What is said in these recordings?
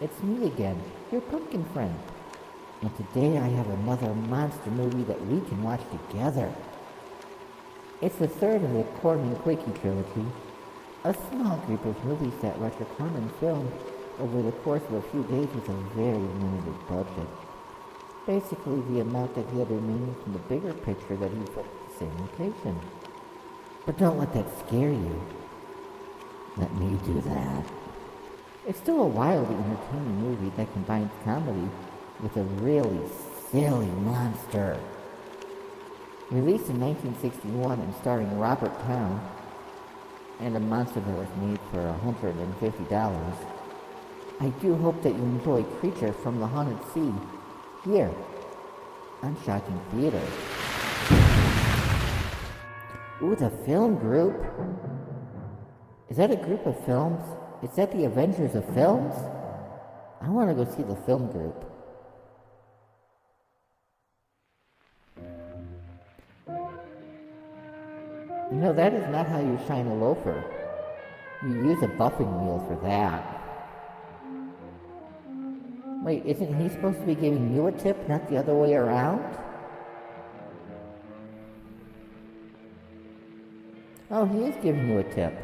It's me again, your pumpkin friend. And today I have another monster movie that we can watch together. It's the third in the Corn and Quakey trilogy, a small group of movies that Roger Corman filmed over the course of a few days with a very limited budget. Basically the amount that he had remaining from the bigger picture that he put at the same location. But don't let that scare you. Let me do that. It's still a wildly entertaining movie that combines comedy with a really silly monster. Released in 1961 and starring Robert Towne, and a monster that was made for $150, I do hope that you enjoy Creature from the Haunted Sea here on Shocking Theater. Ooh, the film group. Is that a group of films? Is that the Avengers of Films? I want to go see the film group. No, that is not how you shine a loafer. You use a buffing wheel for that. Wait, isn't he supposed to be giving you a tip, not the other way around? Oh, he is giving you a tip.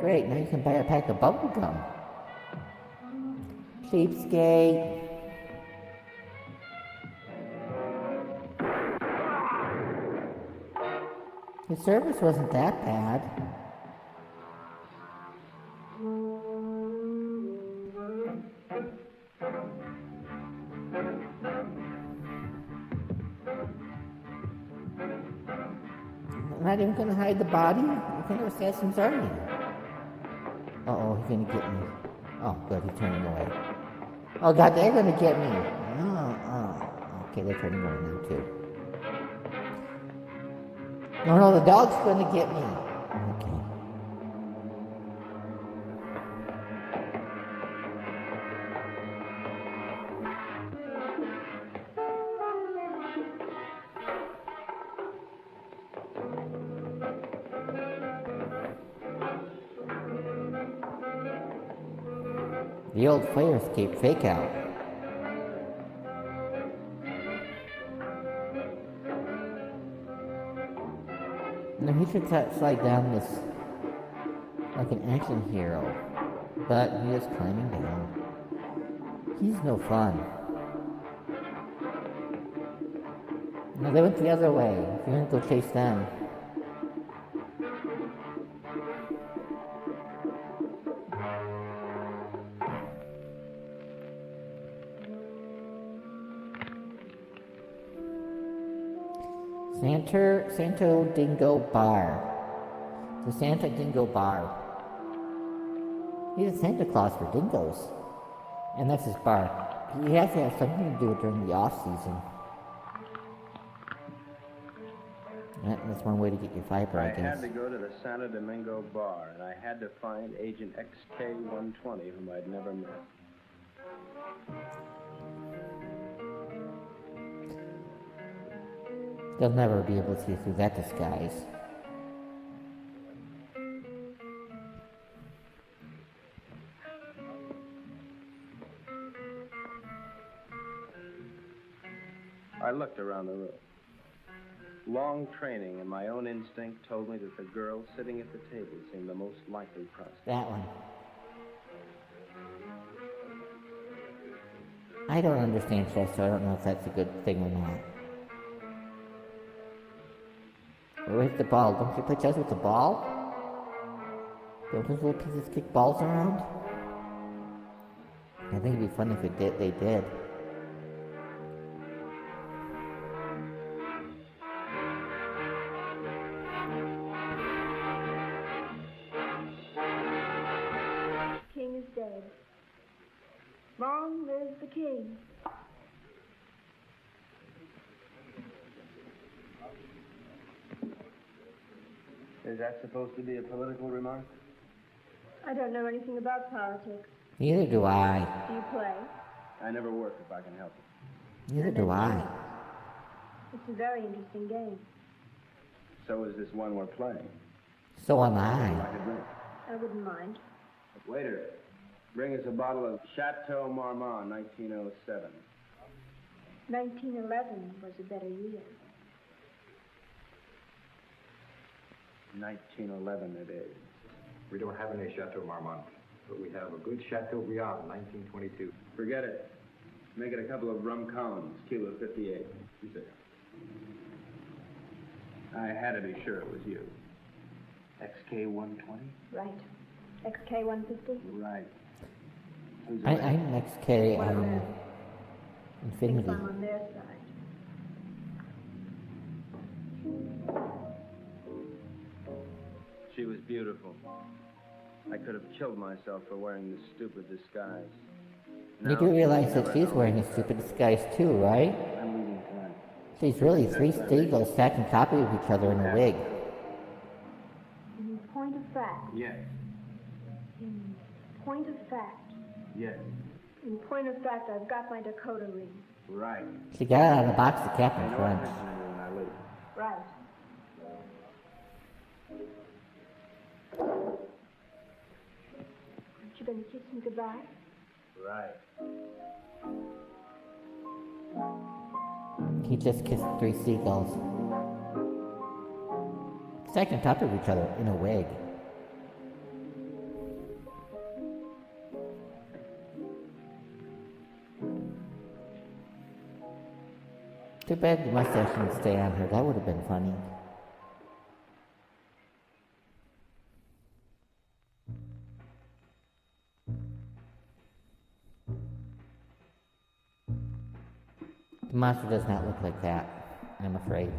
Great, now you can buy a pack of bubble gum. Cheapskate. His service wasn't that bad. I'm not even gonna hide the body? What kind of assassins are you? Uh-oh, he's gonna get me. Oh, good, he's turning away. Oh god, they're gonna get me. Okay, they're turning away now too. No, the dog's gonna get me. Okay. The old fire escape fake out. No, he should slide down this like an action hero. But he is climbing down. He's no fun. No, they went the other way. You're gonna go chase them. Santo Dingo Bar. The Santa Dingo Bar. He's a Santa Claus for dingoes. And that's his bar. He has to have something to do during the off-season. That's one way to get your fiber, I guess. I had to go to the Santo Domingo Bar, and I had to find Agent XK-120, whom I'd never met. They'll never be able to see through that disguise. I looked around the room. Long training and my own instinct told me that the girl sitting at the table seemed the most likely prospect. That one. I don't understand chess, so I don't know if that's a good thing or not. Where's the ball? Don't you play chess with the ball? Don't those little pieces kick balls around? I think it'd be fun if they did. King is dead. Long live the king. Is that supposed to be a political remark? I don't know anything about politics. Neither do I. Do you play? I never work if I can help it. Neither do I. It's a very interesting game. So is this one we're playing. So am I. Like a drink. I wouldn't mind. Waiter, Bring us a bottle of Chateau Marmont, 1907. 1911 was a better year. 1911 it is. We don't have any Chateau Marmont, but we have a good Chateaubriand, 1922. Forget it. Make it a couple of rum cones, Cuba 58. You say? I had to be sure it was you. XK 120? Right. XK 150? Right. Who's I'm XK One of them. Infinity. Thinks I'm on their side. She was beautiful. I could have killed myself for wearing this stupid disguise. You Now, do realize she'll that never she's know. wearing a stupid disguise too, right? I'm leaving tonight. She's really three seagulls stacked on top of each other in a wig. In point of fact. Yes. In point of fact. Yes. In point of fact, I've got my Dakota ring. Right. She got it out of the box the captain Pay no front. attention to me when I leave. Right. Aren't you going to kiss me goodbye? Right. He just kissed three seagulls. Stacked on top of each other in a wig. Too bad the mustache didn't stay on her. That would have been funny. The monster does not look like that, I'm afraid.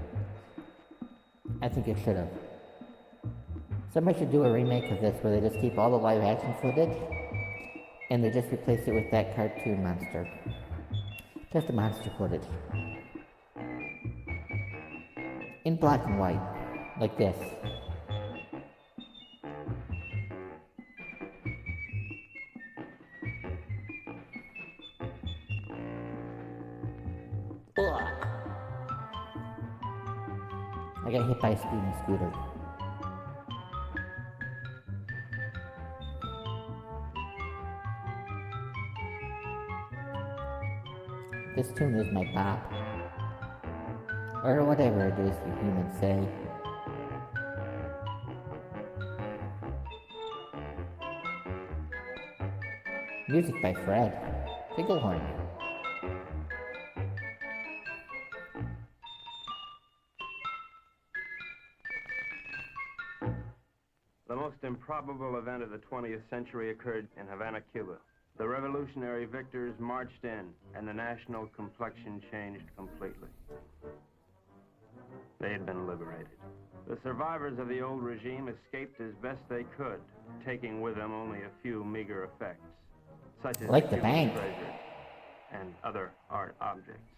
I think it should have. Somebody should do a remake of this where they just keep all the live action footage and they just replace it with that cartoon monster. Just the monster footage. In black and white, like this. Ugh. I got hit by a speeding scooter. This tune is my bop. Or whatever it is you humans say. Music by Fred Figglehorn. The most improbable event of the 20th century occurred in Havana, Cuba. The revolutionary victors marched in, and the national complexion changed completely. They had been liberated. The survivors of the old regime escaped as best they could, taking with them only a few meager effects, such as Like the Cuban bank. Treasury and other art objects.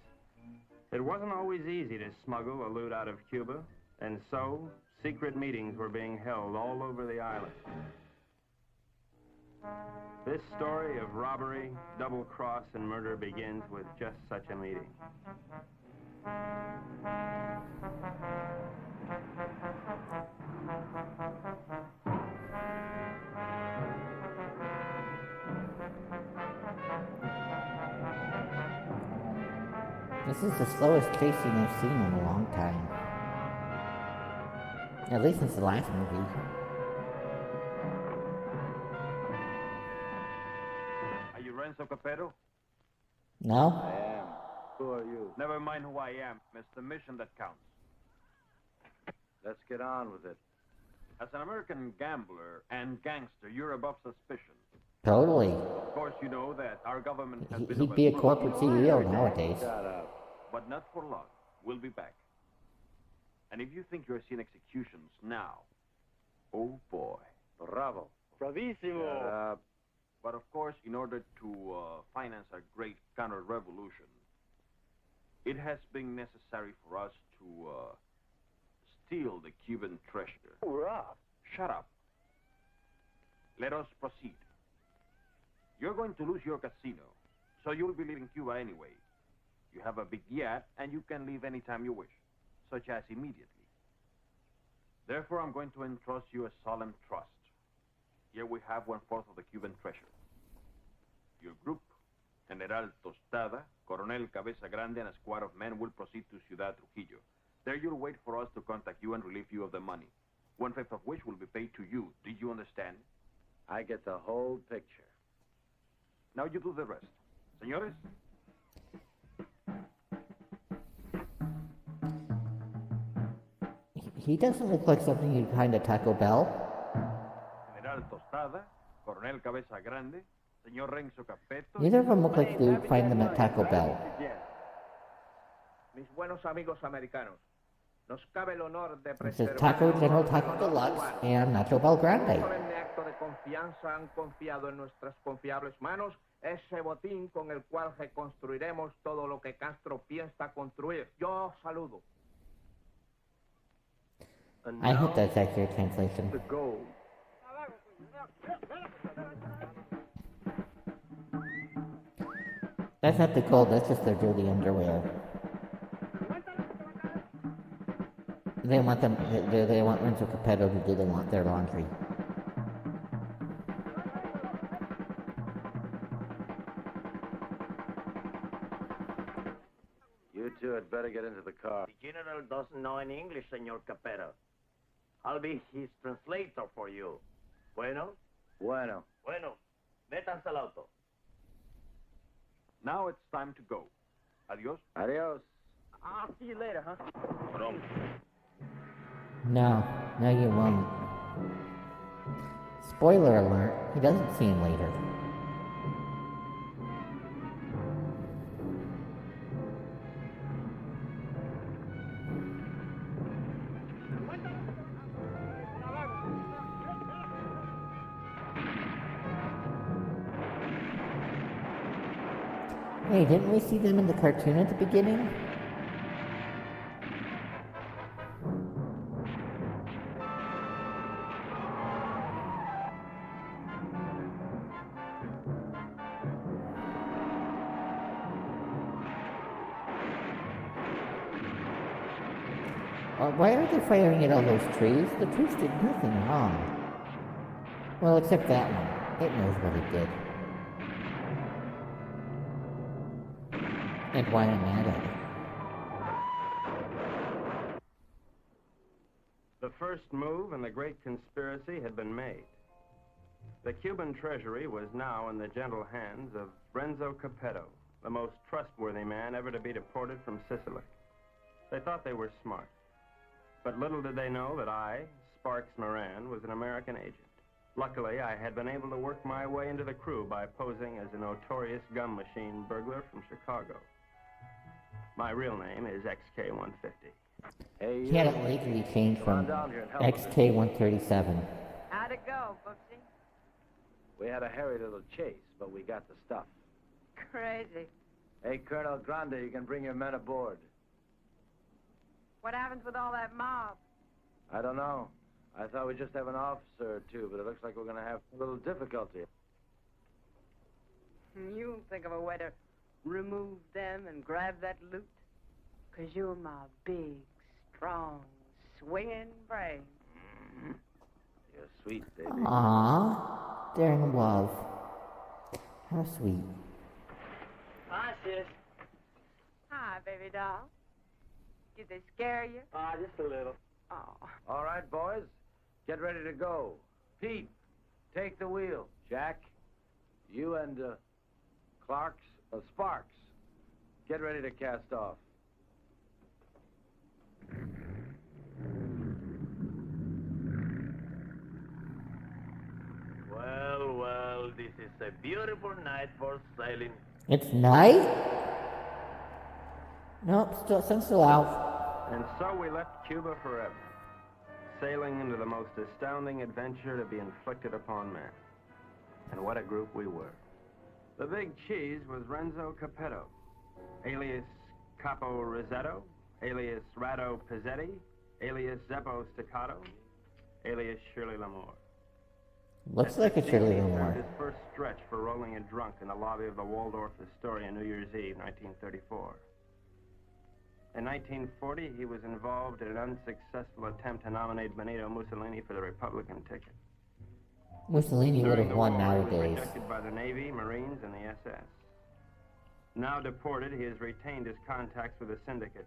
It wasn't always easy to smuggle a loot out of Cuba, and so secret meetings were being held all over the island. This story of robbery, double cross, and murder begins with just such a meeting. This is the slowest chasing I've seen in a long time. At least since the last movie. Are you Renzo Capetto? No? I am. Who are you? Never mind who I am. It's the mission that counts. Let's get on with it. As an American gambler and gangster, you're above suspicion. Totally. Of course, you know that our government has been He'd be a overthrown. corporate CEO nowadays. Shut up. But not for long. We'll be back. And if you think you're seeing executions now, oh boy. Bravo. Bravissimo. Shut up. But of course, in order to finance a great counter-revolution, it has been necessary for us to steal the Cuban treasure. Hurrah. Shut up. Let us proceed. You're going to lose your casino, so you'll be leaving Cuba anyway. You have a big yacht, and you can leave anytime you wish, such as immediately. Therefore, I'm going to entrust you a solemn trust. Here we have 1/4 of the Cuban treasure. Your group, General Tostada, Coronel Cabeza Grande, and a squad of men will proceed to Ciudad Trujillo. There you'll wait for us to contact you and relieve you of the money, 1/5 of which will be paid to you. Did you understand? I get the whole picture. Now you do the rest. Señores? He doesn't look like something you'd find at Taco Bell. General Tostada, Coronel Cabeza Grande, Señor Renzo Capeto. Neither of them look like you would find them at Taco Bell. Mis buenos amigos americanos, nos cabe el honor de It says Taco General Taco Deluxe and Nacho Bel Grande. solemne acto de confianza han confiado en nuestras confiables manos ese botín con el cual reconstruiremos todo lo que Castro piensa construir. Yo saludo. I hope that's accurate translation. The gold. That's not the gold, that's just their dirty underwear. They want them. They want Renzo Capetto to do their laundry. You two had better get into the car. The general doesn't know any English, Senor Capetto. I'll be his translator for you. Bueno? Bueno. Bueno. Métanse al auto. Now it's time to go. Adios. Adios. I'll see you later, huh? Pronto. No, you won't. Spoiler alert, he doesn't see him later. Hey, didn't we see them in the cartoon at the beginning? Why are they firing at all those trees? The trees did nothing wrong. Well, except that one. It knows what it did. And why I'm mad at it. The first move in the great conspiracy had been made. The Cuban Treasury was now in the gentle hands of Renzo Capetto, the most trustworthy man ever to be deported from Sicily. They thought they were smart. But little did they know that I, Sparks Moran, was an American agent. Luckily, I had been able to work my way into the crew by posing as a notorious gum machine burglar from Chicago. My real name is XK-150. Hey, He had it legally changed from XK-137. How'd it go, Booksy? we had a hairy little chase, but we got the stuff. Crazy. Hey, Colonel Grande, you can bring your men aboard. What happens with all that mob? I don't know. I thought we'd just have an officer or two, but it looks like we're going to have a little difficulty. You think of a way to remove them and grab that loot? 'Cause you're my big, strong, swinging brain. You're sweet, baby. Aww, they're in love. How sweet. Hi, sis. Hi, baby doll. Did they scare you? Just a little. Oh. All right, boys, get ready to go. Pete, take the wheel. Jack, you and Sparks, get ready to cast off. Well, this is a beautiful night for sailing. It's night? Nope, sun's still out. And so we left Cuba forever, sailing into the most astounding adventure to be inflicted upon man. And what a group we were. The big cheese was Renzo Capetto, alias Capo Rosetto, alias Rado Pizzetti, alias Zeppo Staccato, alias Shirley Lamore. Looks like a Shirley Lamore. His first stretch for rolling a drunk in the lobby of the Waldorf Astoria New Year's Eve, 1934. In 1940, he was involved in an unsuccessful attempt to nominate Benito Mussolini for the Republican ticket. Mussolini would During have the won war, he was nowadays. rejected by the Navy, Marines, and the SS. Now deported, he has retained his contacts with the syndicate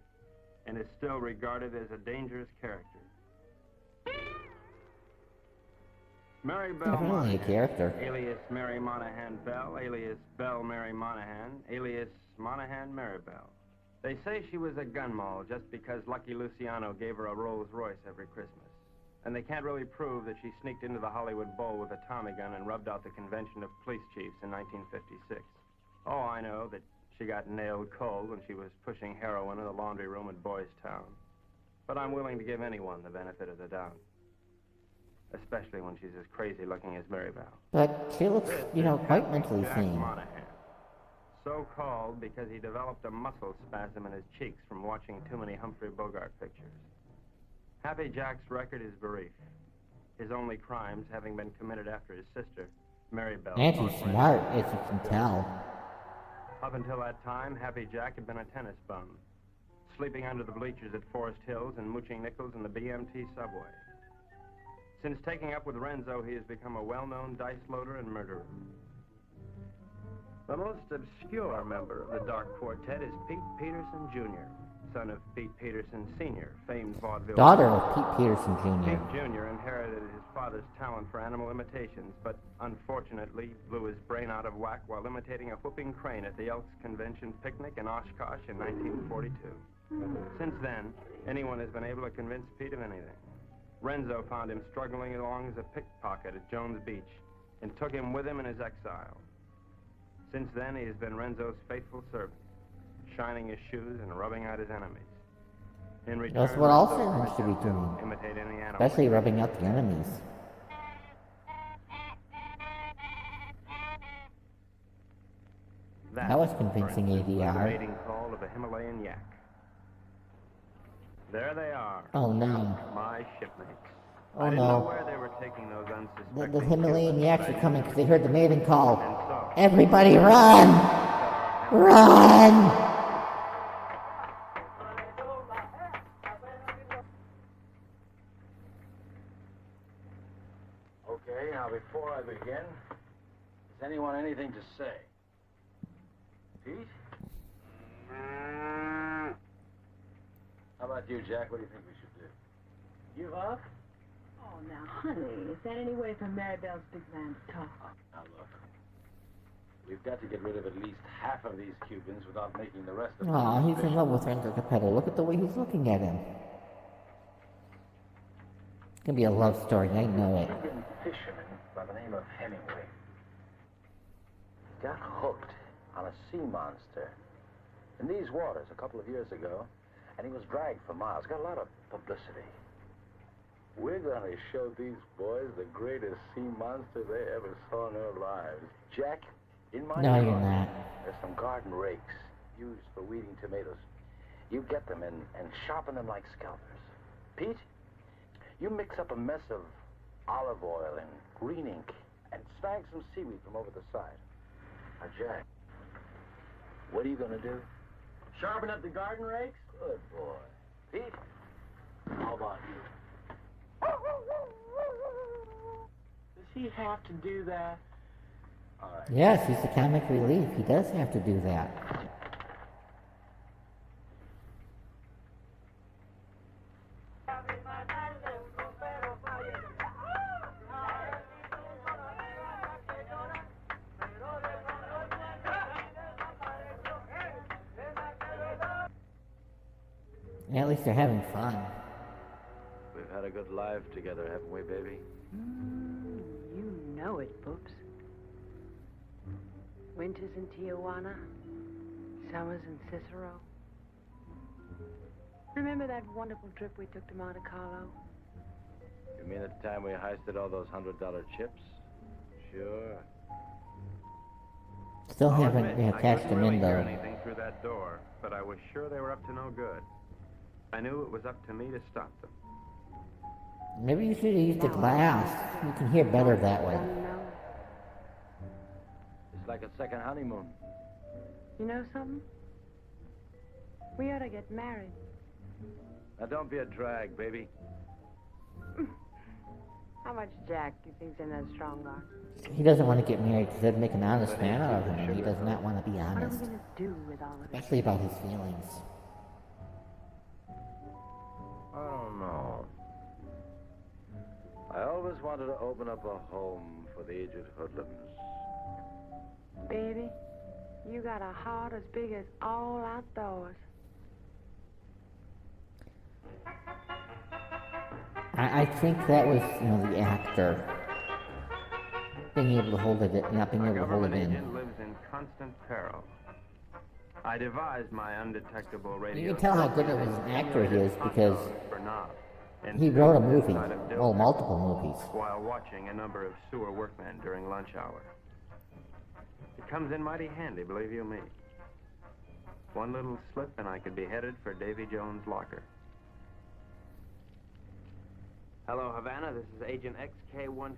and is still regarded as a dangerous character. Mary Bell Definitely a Monahan, character. alias Mary Monahan Bell, alias Bell Mary Monahan, alias Monahan Mary Bell. They say she was a gun moll just because Lucky Luciano gave her a Rolls Royce every Christmas. And they can't really prove that she sneaked into the Hollywood Bowl with a Tommy gun and rubbed out the convention of police chiefs in 1956. Oh, I know that she got nailed cold when she was pushing heroin in the laundry room at Boys Town. But I'm willing to give anyone the benefit of the doubt. Especially when she's as crazy looking as Mary Bell. But she looks, quite mentally Jack sane. Monahan. So called because he developed a muscle spasm in his cheeks from watching too many Humphrey Bogart pictures. Happy Jack's record is brief. His only crimes having been committed after his sister, Mary Bell. And he's smart, as you can tell. Up until that time, Happy Jack had been a tennis bum, sleeping under the bleachers at Forest Hills and mooching nickels in the BMT subway. Since taking up with Renzo, he has become a well-known dice loader and murderer. The most obscure member of the Dark Quartet is Pete Peterson, Jr., son of Pete Peterson, Sr., famed vaudeville... Daughter of Pete Peterson, Jr. Pete Jr. inherited his father's talent for animal imitations, but unfortunately blew his brain out of whack while imitating a whooping crane at the Elks Convention picnic in Oshkosh in 1942. Since then, anyone has been able to convince Pete of anything. Renzo found him struggling along as a pickpocket at Jones Beach and took him with him in his exile. Since then, he has been Renzo's faithful servant, shining his shoes and rubbing out his enemies. In return, That's what all Renzo servants should be promised him doing. to imitate any animal. Especially rubbing out the enemies. That was convincing for instance, was ADR. the mating call of a Himalayan yak. There they are. Oh no. My shipmates. Oh I didn't know no. where they were taking those unsuspecting The Himalayan Cubans, yaks but are I coming knew because they heard the mating call. And so, Everybody run! Run! Okay, now before I begin, has anyone anything to say? Pete? How about you, Jack? What do you think we should do? Give up? Oh, now, honey, is that any way for Maribel's big man to talk? Now, look. We've got to get rid of at least half of these Cubans without making the rest of them. Aw, he's in love with Renzo Capetto. Look at the way he's looking at him. It's gonna be a love story, I know it. A Cuban fisherman by the name of Hemingway got hooked on a sea monster in these waters a couple of years ago, and he was dragged for miles. Got a lot of publicity. We're going to show these boys the greatest sea monster they ever saw in their lives. Jack, in my No, yard, you're not. there's some garden rakes used for weeding tomatoes. You get them and sharpen them like scalpers. Pete, you mix up a mess of olive oil and green ink and snag some seaweed from over the side. Now, Jack, what are you going to do? Sharpen up the garden rakes? Good boy. Pete, how about you? Does he have to do that? All right. Yes, he's the comic relief. He does have to do that. At least they're having fun. We've had a good life together, haven't we, baby? You know it, Boops. Winters in Tijuana, summers in Cicero. Remember that wonderful trip we took to Monte Carlo? You mean at the time we heisted all those $100 chips? Sure. Still I'll haven't admit, I attached couldn't them really in hear though. anything through that door, but I was sure they were up to no good. I knew it was up to me to stop them. Maybe you should have used the glass. You can hear better that way. No. It's like a second honeymoon. You know something? We ought to get married. Now, don't be a drag, baby. How much Jack do you think's in that strong arm? He doesn't want to get married because that'd make an honest man out of him, and he does not want to be What are we honest. going to do with all of this? Especially about his feelings. I don't know. I always wanted to open up a home for the aged hoodlums. Baby, you got a heart as big as all outdoors. I think that was, the actor being able to hold it, not being A able to hold it government in. agent lives in constant peril. I devised my undetectable radio. You can tell how good of an actor he is because for Knob, and he wrote a filmed movie, inside of Dill's well, multiple movies. while watching a number of sewer workmen during lunch hour. It comes in mighty handy, believe you me. One little slip and I could be headed for Davy Jones' locker. Hello, Havana. This is Agent XK-150.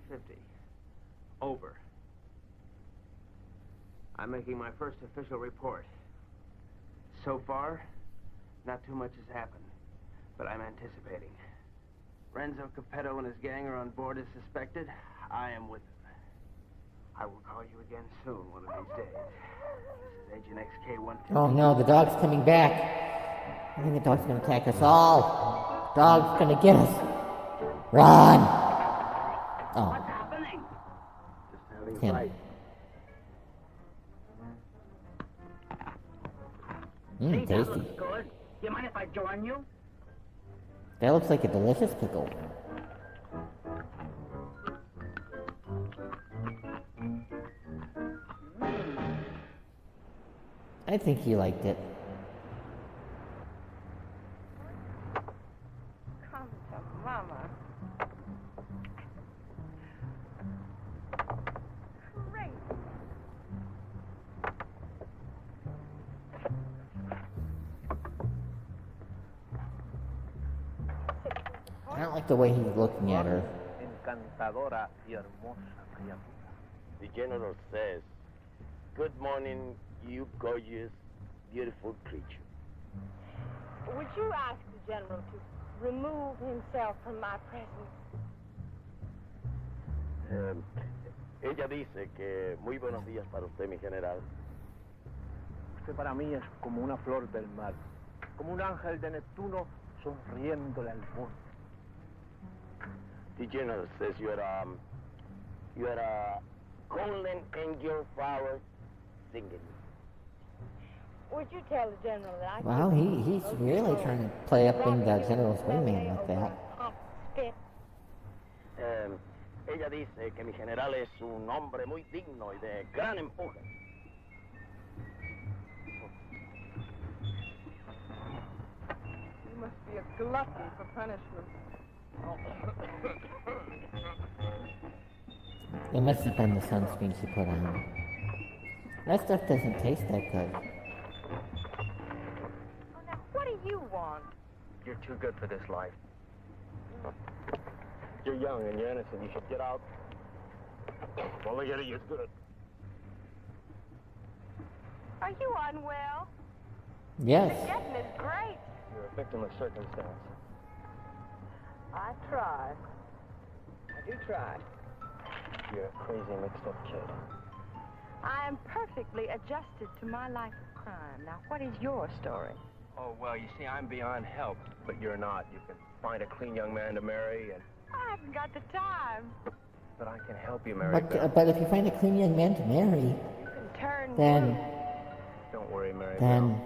Over. I'm making my first official report. So far, not too much has happened, but I'm anticipating. Renzo Capetto and his gang are on board as suspected. I am with them. I will call you again soon, one of these days. This is Agent XK-150. Oh no, the dog's coming back. I think the dog's gonna attack us all. Dog's gonna get us. Run! Oh. What's happening? Just having Him. fight. That Tasty. looks good. You mind if I join you? That looks like a delicious pickle. I think he liked it. Come to Mama. Great. I don't like the way he's looking at her. Encantadora y hermosa criatura. The general says, "Good morning, you gorgeous, beautiful creature." Would you ask the general to remove himself from my presence? Ella dice que muy buenos días para usted, mi general. Usted para mí es como una flor del mar, como un ángel de Neptuno sonriéndole al mundo. The general says you are a golden angel flower singing. Would you tell the general that I Wow, he's really trying to play up being the general's wingman like that. spit? Ella dice que mi general es un hombre muy digno y de gran empuje. You must be a glutton for punishment. It must have been the sunscreen she put on. That stuff doesn't taste that good. Oh, now, what do you want? You're too good for this life. You're young and you're innocent. You should get out. Well, look at you, it's good. Are you unwell? Yes. The getting is great. You're a victim of circumstance. I try. I do try. You're a crazy, mixed-up kid. I am perfectly adjusted to my life of crime. Now, what is your story? Oh, well, you see, I'm beyond help, but you're not. You can find a clean young man to marry, and I haven't got the time. but I can help you marry. But if you find a clean young man to marry, You can turn then Don't worry, Mary. then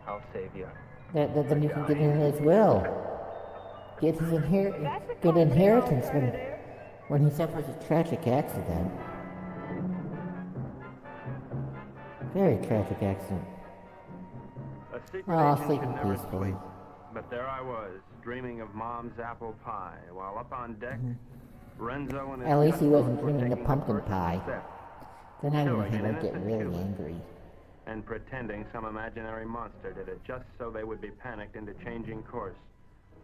I'll save you. then you can get in his will. Get his good inheritance when he suffers a tragic accident. Very tragic accident. A secret Oh, agent sleeping can never peacefully. sleep. But there I was, dreaming of Mom's apple pie, while up on deck, Renzo and his At least he customers wasn't were dreaming of taking pumpkin the first pie. step, Then I knew killing he an would get innocent really Cuban. angry. and pretending some imaginary monster did it just so they would be panicked into changing course,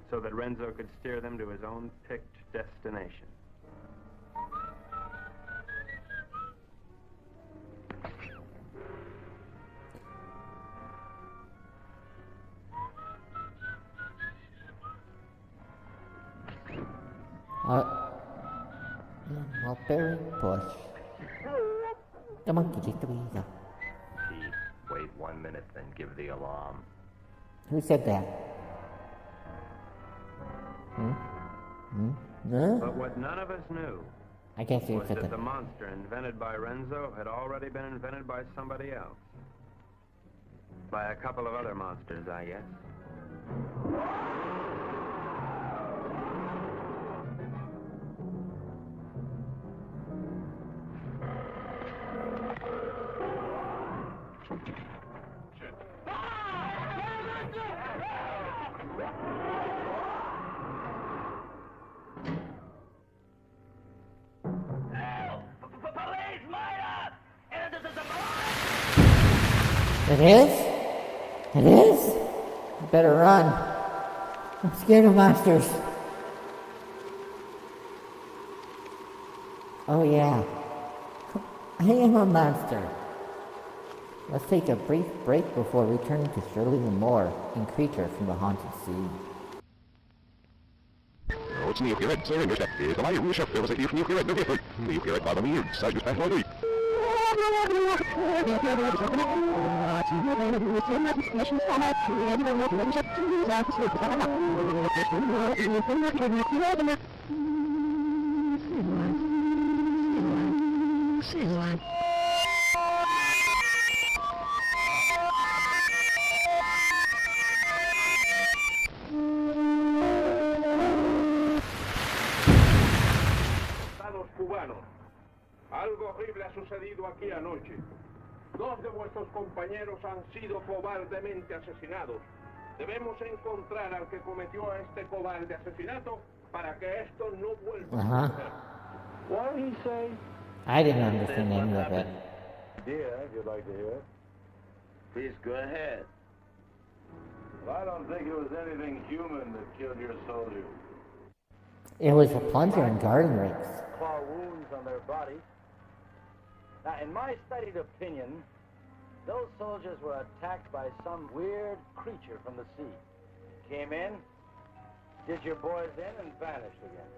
so that Renzo could steer them to his own picked destination. Mulberry bush. The monkey kicked the weasel. Pete, wait 1 minute, then give the alarm. Who said that? Huh? But what none of us knew I guess you was said that that. the monster invented by Renzo had already been invented by somebody else. By a couple of other monsters, I guess. It is? It is? I better run. I'm scared of monsters. Oh yeah. I am a monster. Let's take a brief break before returning to Shirley Moore in Creature from the Haunted Sea. Cubanos, algo horrible ha sucedido aquí anoche. 2 de vuestros compañeros han sido cobardemente asesinados. Debemos encontrar al que cometió este cobarde asesinato para que esto no vuelva a suceder. What did he say? I didn't understand any of it. Yeah, if you'd like to hear it. Please go ahead. Well, I don't think it was anything human that killed your soldiers. It was a plunger and garden rakes. Claw wounds on their bodies. Now, in my studied opinion, those soldiers were attacked by some weird creature from the sea. Came in, did your boys in, and vanished again.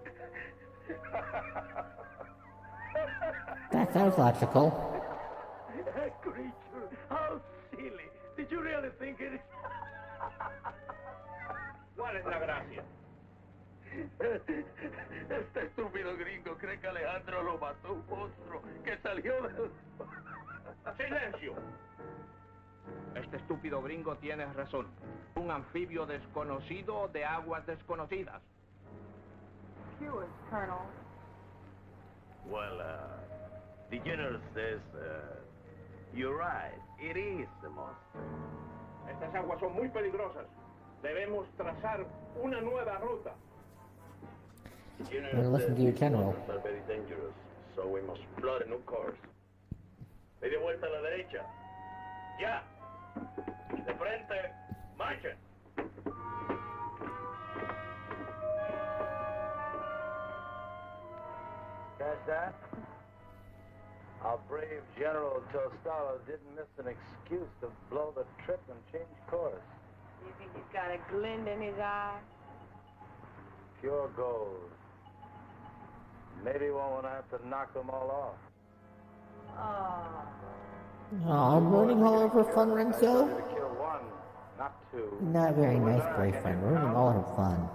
That sounds logical. A creature? How silly. Did you really think it? ¿Cuál es la gracia? Este estúpido gringo cree que Alejandro lo mató un monstruo que salió del... ¡Silencio! Este estúpido gringo tiene razón. Un anfibio desconocido de aguas desconocidas. Yours, Colonel. Well, the general says, you're right. It is the monster. Estas aguas son muy peligrosas. Debemos trazar una nueva ruta. Well, listen to your general. Are very dangerous, so we must plot a new course. Media vuelta a la derecha. Ya. De frente. Marchen. Catch that? Our brave General Tostalo didn't miss an excuse to blow the trip and change course. You think he's got a glint in his eye? Pure gold. Maybe one would have to knock them all off. Oh. Oh, I'm ruining all of her fun, Renzo. I told you to kill one, not 2. Not very nice boyfriend, ruining all her fun.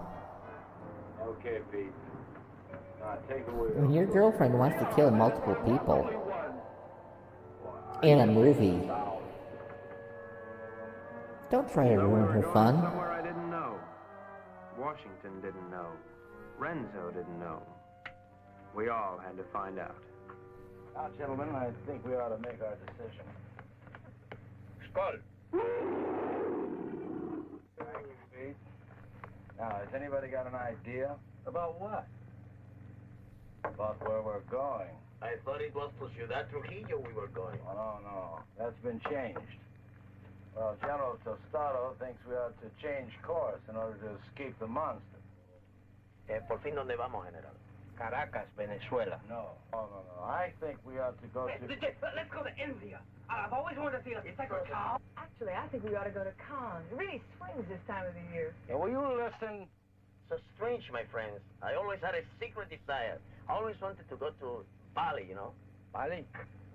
Okay, Pete. Now, take the wheel. When your girlfriend wants to kill multiple people in a movie, don't try to ruin her fun. Somewhere I didn't know. Washington didn't know. Renzo didn't know. We all had to find out. Now, gentlemen, I think we ought to make our decision. Skull. Thank you, Pete. Now, has anybody got an idea? About what? About where we're going? I thought it was to Ciudad Trujillo we were going. Oh, no. That's been changed. Well, General Tostado thinks we ought to change course in order to escape the monster. Por fin, ¿dónde vamos, General? Caracas, Venezuela. No. Oh, no, no. I think we ought to go to... Let's go to India. I've always wanted to see a tiger cow. Actually, I think we ought to go to Cannes. It really swings this time of the year. Now, will you listen, So strange, my friends. I always had a secret desire. I always wanted to go to Bali, you know? Bali?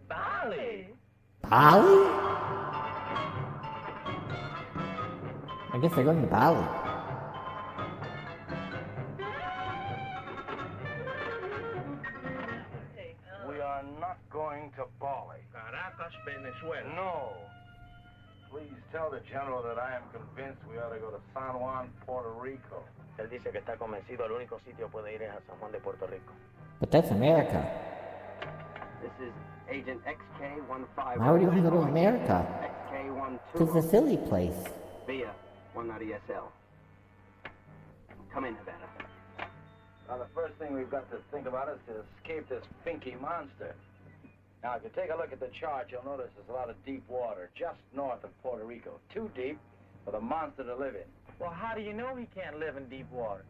Bali? Bali? I guess they're going to Bali. We are not going to Bali. Caracas, Venezuela. No. Please tell the General that I am convinced we ought to go to San Juan, Puerto Rico. Él dice que está convencido, el único sitio puede ir es a San Juan de Puerto Rico. But that's America. This is Agent XK-15. Why would you want to go to America? XK-12. It's a silly place. Via 190 SL. Come in, Havana. Now, the first thing we've got to think about is to escape this finky monster. Now, if you take a look at the chart, you'll notice there's a lot of deep water just north of Puerto Rico. Too deep for the monster to live in. Well, how do you know he can't live in deep water?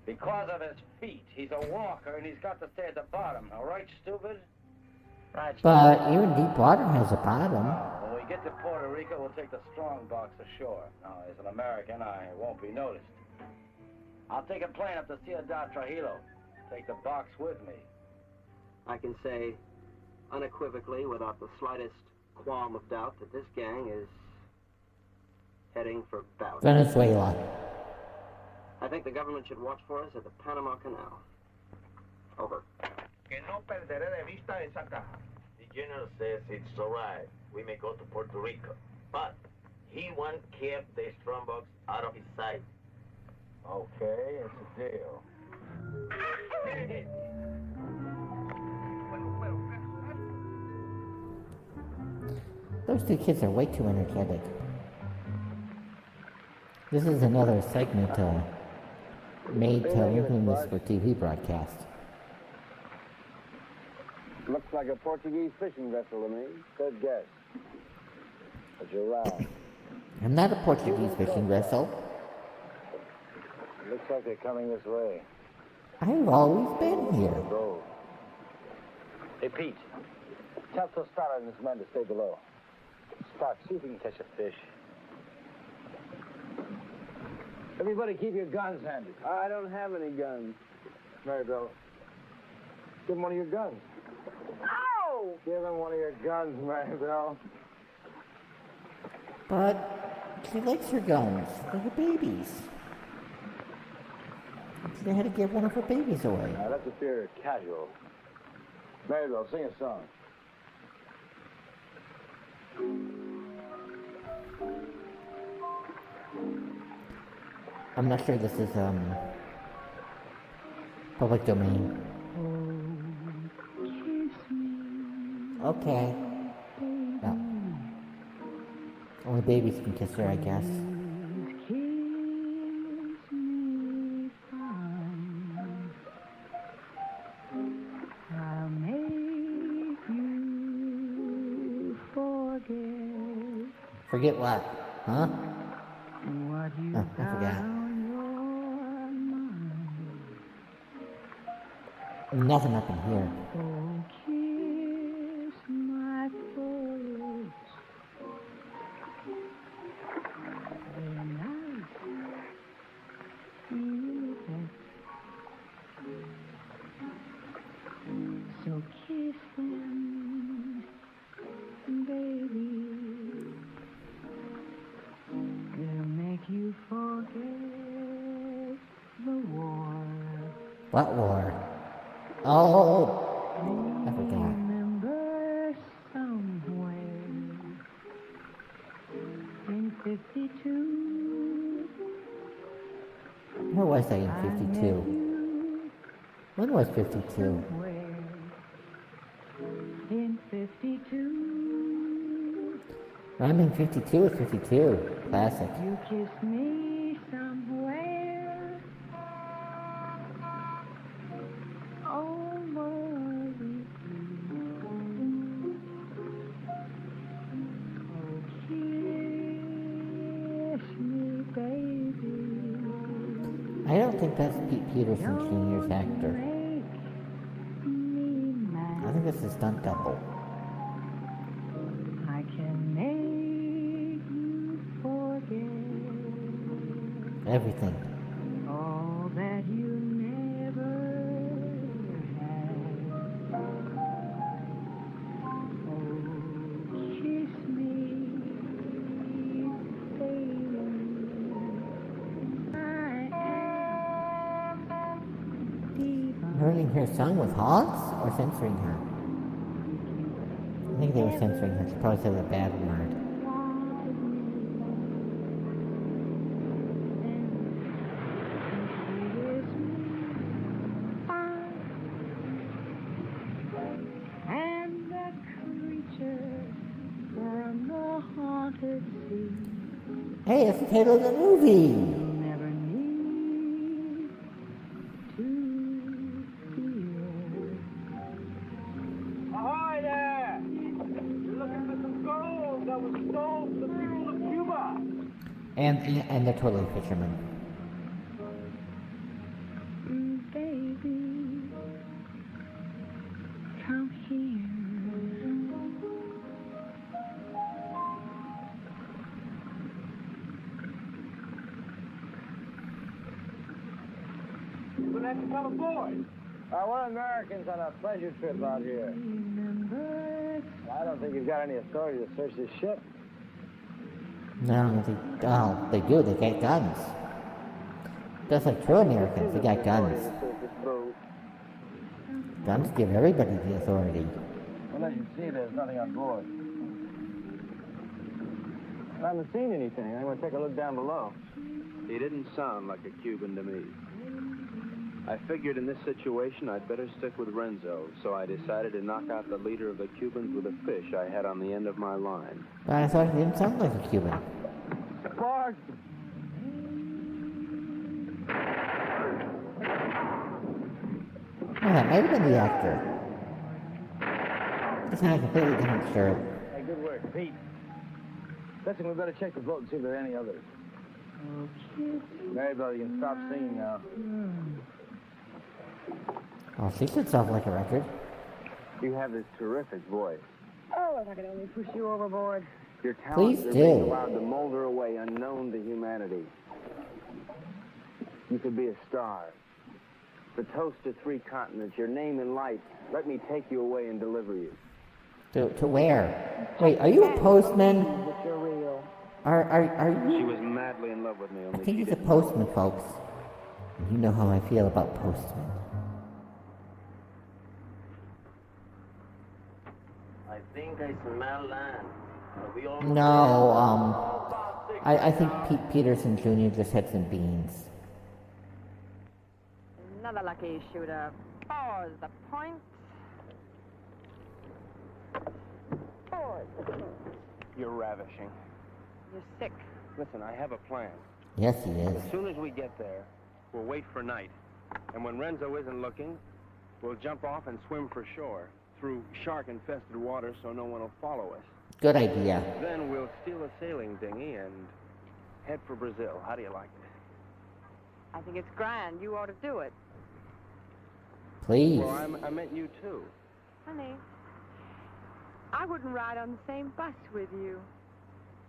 Because of his feet. He's a walker, and he's got to stay at the bottom. All right, stupid? Right. But even deep water has a bottom. When we get to Puerto Rico, we'll take the strong box ashore. Now, as an American, I won't be noticed. I'll take a plane up to Ciudad Trujillo. Take the box with me. I can say unequivocally, without the slightest qualm of doubt, that this gang is heading for Bali. Venezuela. I think the government should watch for us at the Panama Canal. Over. Que no perderé de vista esa caja. The General says it's all right. We may go to Puerto Rico. But he won't keep the strong box out of his sight. Okay, it's a deal. Those two kids are way too energetic. This is another segment made to link this for TV broadcast. Looks like a Portuguese fishing vessel to me. Good guess. But you're wrong. I'm not a Portuguese fishing vessel. Looks like they're coming this way. I've always been here. Go. Hey, Pete. Tell Tostada and his men to stay below. Spark, see if we can catch a fish. Everybody keep your guns handy. I don't have any guns. Maribel, give him one of your guns. Ow! Give him one of your guns, Maribel. But she likes her guns. They're her babies. So they had to give one of her babies away. Now, let's appear casual. Maribel, sing a song. I'm not sure this is public domain. Okay. No. Only babies can kiss her, I guess. Forget what? Huh? Oh, I forgot. Nothing up in here. So kiss them, baby. They'll make you forget the war. What war? Oh, I forgot. Remember somewhere in 52. Where was I in 52? When was 52? In 52. I'm in 52 or 52. Classic. You kissed me somewhere over the Oh, kiss me, baby. I don't think that's Pete Peterson Jr.'s actor. I think this is stunt double. I can make you forget. everything. All that you never had. Oh, kiss me, baby. I am deep. Hurting her song with hogs or censoring her? I think they were censoring her. She probably said a bad word. And the creature from the haunted sea. Hey, it's the title of the movie! Never need to fear. Ahoy there! You're looking for some gold that was stolen from the people of Cuba. And the totally fisherman. Baby, come here. You're gonna have to come aboard. We're Americans on a pleasure trip out here. I don't think you've got any authority to search this ship. No, they do. They got guns. Just like true Americans, they got guns. Guns give everybody the authority. Well, as you see, there's nothing on board. I haven't seen anything. I'm going to take a look down below. He didn't sound like a Cuban to me. I figured in this situation I'd better stick with Renzo, so I decided to knock out the leader of the Cubans with a fish I had on the end of my line. But I thought he didn't sound like a Cuban. Bart! Oh, that might have been the actor. It's not a completely different shirt. Hey, good work, Pete. Listen, we better check the boat and see if there are any others. Maribel, you can stop singing now. Oh, she should sound like a record. You have this terrific voice. Oh, if I could only push you overboard. Your Please talents are do. being allowed to molder away unknown to humanity. You could be a star. The toast of 3 continents, your name in lights. Let me take you away and deliver you. To where? Wait, are you a postman? That you're real. Are She you? was madly in love with me, I only think she he's a didn't. postman, folks. And you know how I feel about postmen. I think I smell land. Are we all No, I think Pete Peterson Jr. just had some beans. Another lucky shooter. 4 is the point. 4 is the point. You're ravishing. You're sick. Listen, I have a plan. Yes, he is. As soon as we get there, we'll wait for night. And when Renzo isn't looking, we'll jump off and swim for shore through shark-infested water so no one will follow us. Good idea. Then we'll steal a sailing dinghy and head for Brazil. How do you like it? I think it's grand. You ought to do it. Please. Well, I meant you too. Honey, I wouldn't ride on the same bus with you.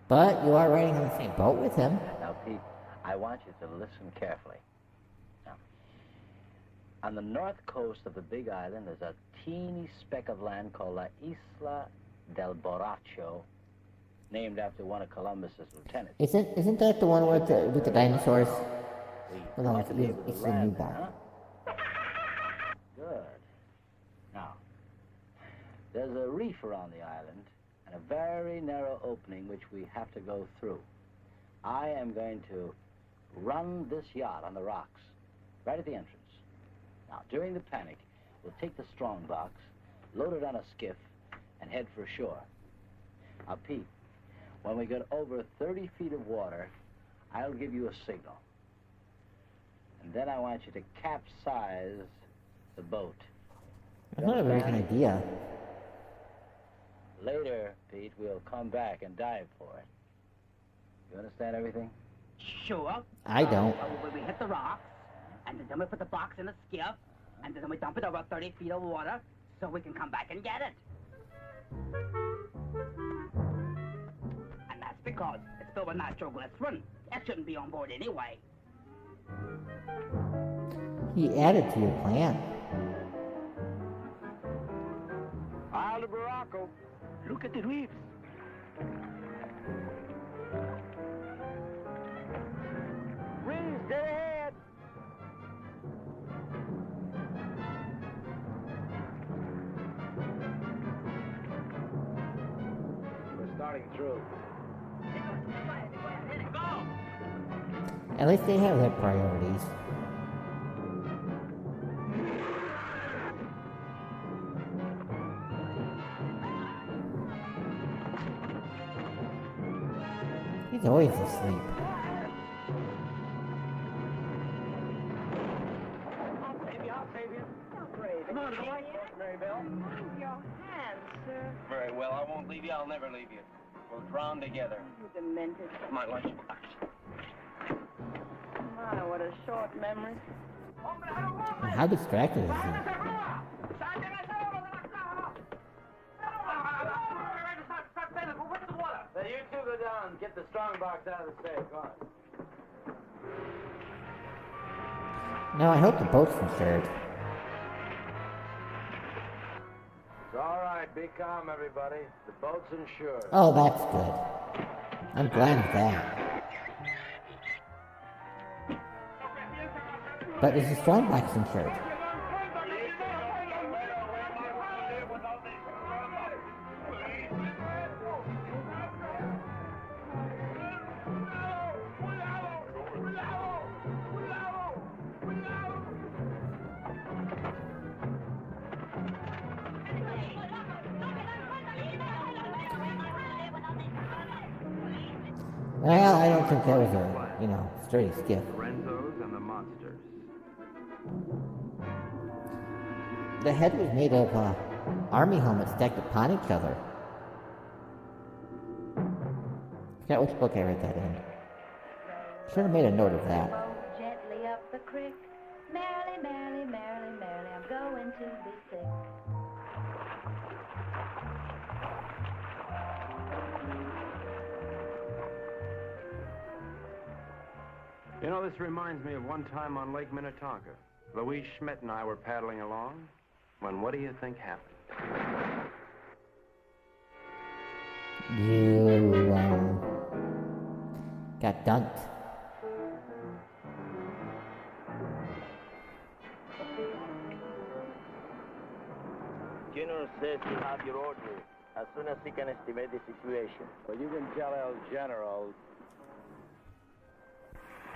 But you are riding on the same boat with him. Now, Pete, I want you to listen carefully. Now, on the north coast of the Big Island, there's a teeny speck of land called La Isla del Borracho, named after one of Columbus's lieutenants. Isn't that the one with the dinosaurs? We No, want to be able it's to the new land there, bar. huh? Good. Now, there's a reef around the island and a very narrow opening which we have to go through. I am going to run this yacht on the rocks, right at the entrance. Now, during the panic, we'll take the strong box, load it on a skiff, and head for shore. Now, Pete, when we get over 30 feet of water, I'll give you a signal. And then I want you to capsize the boat. That's not a very good idea. Later, Pete, we'll come back and dive for it. You understand everything? Sure. I don't. We hit the rocks, and then we put the box in a skiff, and then we dump it over 30 feet of water so we can come back and get it. And that's because it's filled with nitroglycerin. That shouldn't be on board anyway. He added to your plan. Isle of Morocco. Look at the reefs. Reeves, dead ahead. We're starting through. At least they have their priorities. He's always asleep. I'll save you. Come on, boy. Mary Bell. Move your hands, sir. Very well, I won't leave you. I'll never leave you. We'll drown together. You demented. My lunchbox. My, what a short memory. How distracted is he? Then you two go down and get the strong box out of the safe. Go on. Now I hope the boat's insured. It's all right. Be calm, everybody. The boat's insured. Oh, that's good. I'm glad of that. But is the strong box insured? Well, I don't think that was a, sturdy skiff. Renzos and the Monsters. The head was made of army helmets stacked upon each other. Forgot which book I read that in. Should have made a note of that. Gently up the creek. Merrily, merrily, merrily, merrily, I'm going to be sick. You know, this reminds me of one time on Lake Minnetonka. Louise Schmidt and I were paddling along when what do you think happened? You got dunked. General says you have your order as soon as he can estimate the situation. Well, you can tell El General.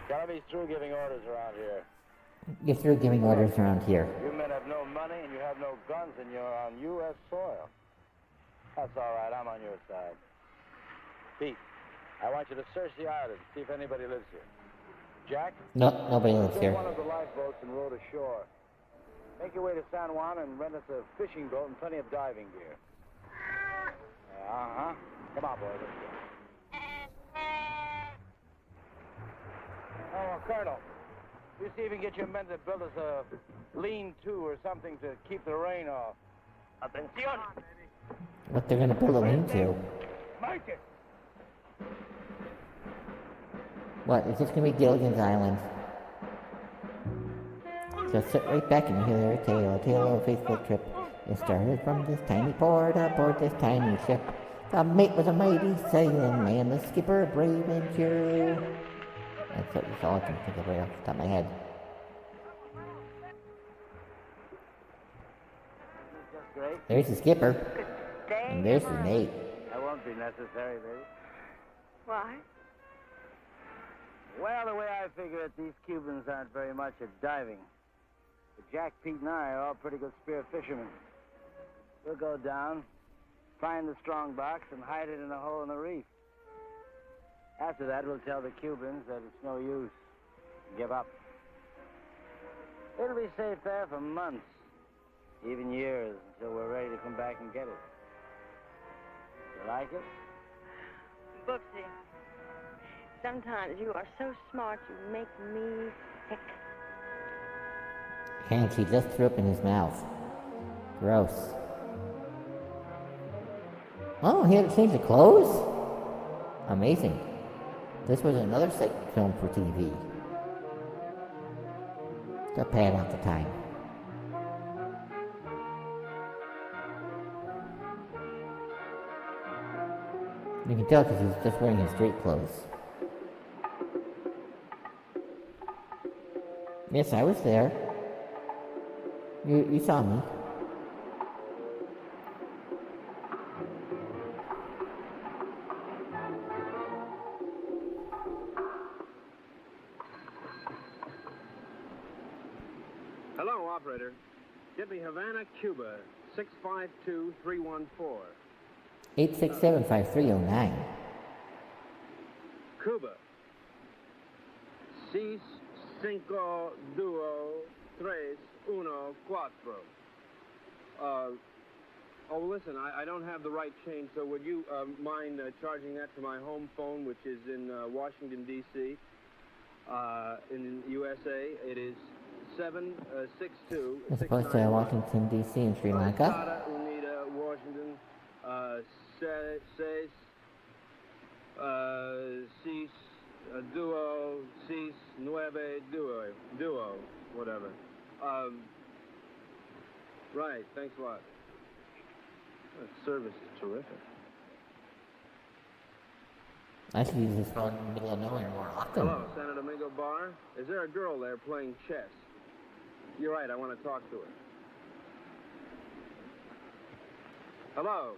Gotta be through giving orders around here. You're through giving orders around here. You men have no money and you have no guns and you're on U.S. soil. That's all right. I'm on your side. Pete, I want you to search the island, see if anybody lives here. Jack? No, nobody lives Get here. one of the lifeboats and row to shore. Make your way to San Juan and rent us a fishing boat and plenty of diving gear. Uh-huh. Come on, boy. Let's go. Oh, Colonel, you see if you can get your men to build us a lean-to or something to keep the rain off. Atención! What they're gonna build a lean-to? Mike! What, is this gonna be Gilligan's Island? Just sit right back and hear their tale, a tale of a faithful trip. It started from this tiny port aboard this tiny ship. The mate was a mighty sailing man, the skipper brave and true. That's all I can think of right off the top of my head. There's the skipper. And there's the mate. That won't be necessary, baby. Why? Well, the way I figure it, these Cubans aren't very much at diving. But Jack, Pete, and I are all pretty good spear fishermen. We'll go down, find the strong box, and hide it in a hole in the reef. After that, we'll tell the Cubans that it's no use. Give up. It'll be safe there for months, even years, until we're ready to come back and get it. You like it? Booksy, sometimes you are so smart you make me sick. And she just threw up in his mouth. Gross. Oh, he had to change the clothes? Amazing. This was another film for TV. They're paying out the time. You can tell because he's just wearing his street clothes. Yes, I was there. You saw me. Hello, operator. Get me Havana, Cuba, 652314. 867-5309. Cuba. 6, 5, 2, 3, 1, 4. Oh, listen, I don't have the right change, so would you mind charging that to my home phone, which is in Washington, D.C., in USA? It is 762. As opposed to Washington, D.C. in Sri Lanka. Unida, Washington, 6, 6, 2, 6, 9, 2, whatever. Right, thanks a lot. That service is terrific. I should use this phone in the middle of nowhere more often. Hello, San Domingo Bar. Is there a girl there playing chess? You're right, I want to talk to her. Hello.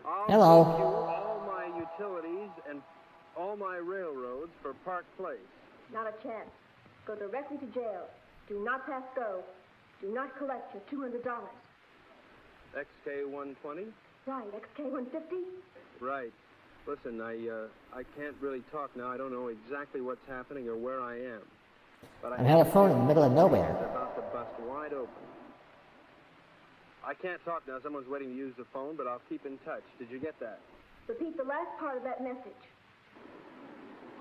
Hello. I'll give you all my utilities and all my railroads for Park Place. Not a chance. Go directly to jail. Do not pass go. Do not collect your $200. XK 120? Right, XK 150? Right. Listen, I can't really talk now. I don't know exactly what's happening or where I am. But I have a phone in the middle of nowhere. It's about to bust wide open. I can't talk now. Someone's waiting to use the phone, but I'll keep in touch. Did you get that? Repeat the last part of that message.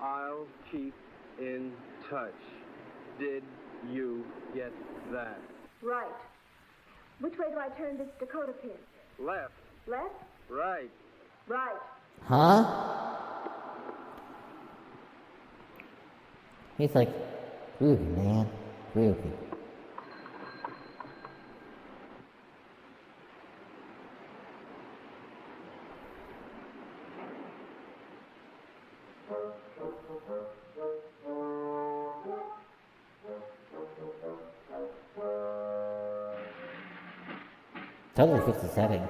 I'll keep in touch. Did you get that? Right. Which way do I turn this Dakota pin? Left. Left? Right. Right. Huh? He's like, groovy, man. Groovy. Totally fixed the setting.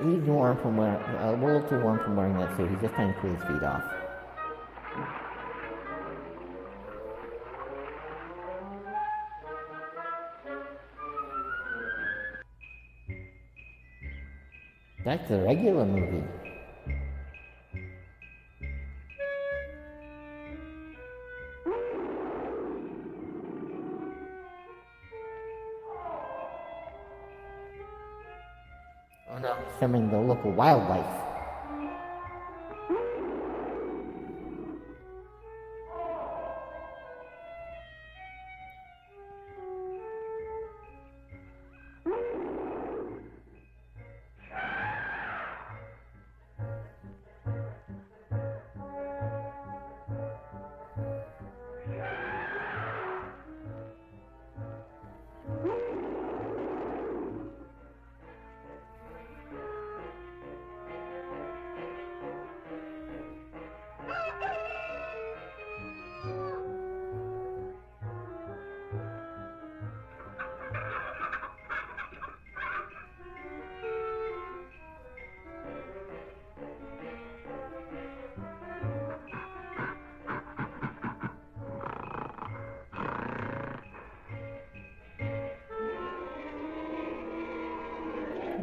He's warm from wearing, a little too warm from wearing that suit. He's just trying to cool his feet off. That's the regular movie. Oh no, summon the local wildlife.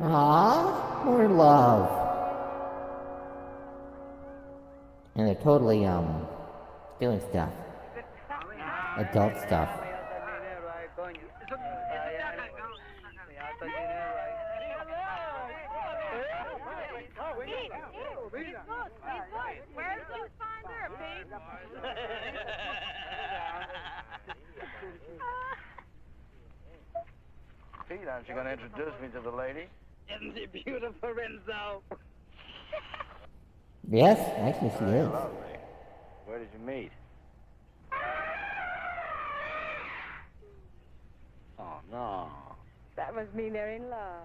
Aww, more love. And they're totally, doing stuff. Adult stuff. Where'd you find her, Pete? Pete, aren't you going to introduce me to the lady? Isn't she beautiful, Renzo? Yes, actually she is. Lovely. Where did you meet? Oh, no. That must mean they're in love.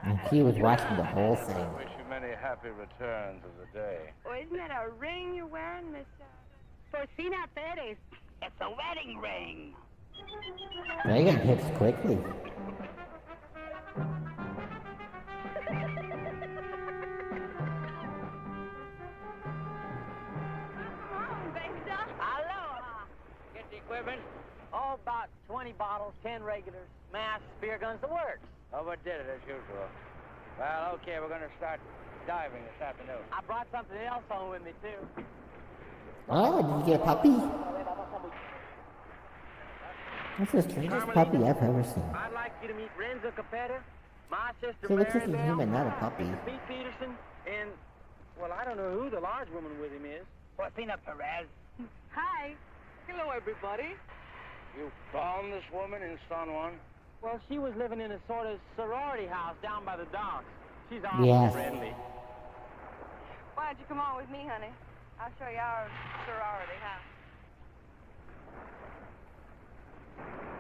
And she was watching the whole thing. I wish you many happy returns of the day. Oh, isn't that a ring you're wearing, Miss Porcina Perez? It's a wedding ring. Megan hits quickly. Aloha. Get the equipment. Oh, about 20 bottles, 10 regulars, masks, beer guns, the works. Overdid it as usual. Well, okay, we're going to start diving this afternoon. I brought something else home with me, too. Oh, did you get a puppy? That's the strangest puppy I've ever seen. I'd like you to meet Renzo Capetta, my sister So it looks like a Maribel, human, not a puppy. Pete Peterson, and, well, I don't know who the large woman with him is. Porcina Perez. Hi. Hello, everybody. You found this woman in San Juan? Well, she was living in a sort of sorority house down by the docks. She's awful Yes. friendly. Why don't you come on with me, honey? I'll show you our sorority house.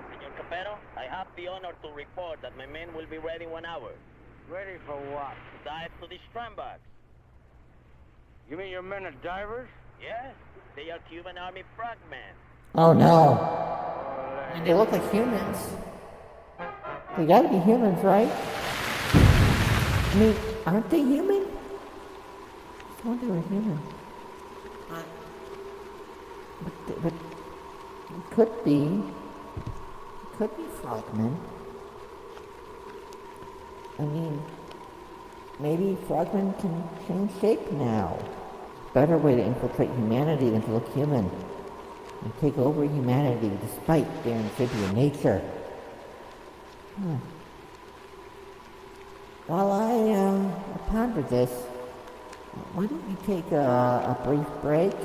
Senor Capero, I have the honor to report that my men will be ready in 1 hour. Ready for what? To dive to the strandbox. You mean your men are divers? Yes, they are Cuban Army frogmen. Oh no. And they look like humans. They gotta be humans, right? I mean, aren't they human? I thought they were human. But it could be. It could be frogmen. I mean, maybe frogmen can change shape now. Better way to infiltrate humanity than to look human and take over humanity despite their amphibian nature. While I ponder this, why don't we take a brief break?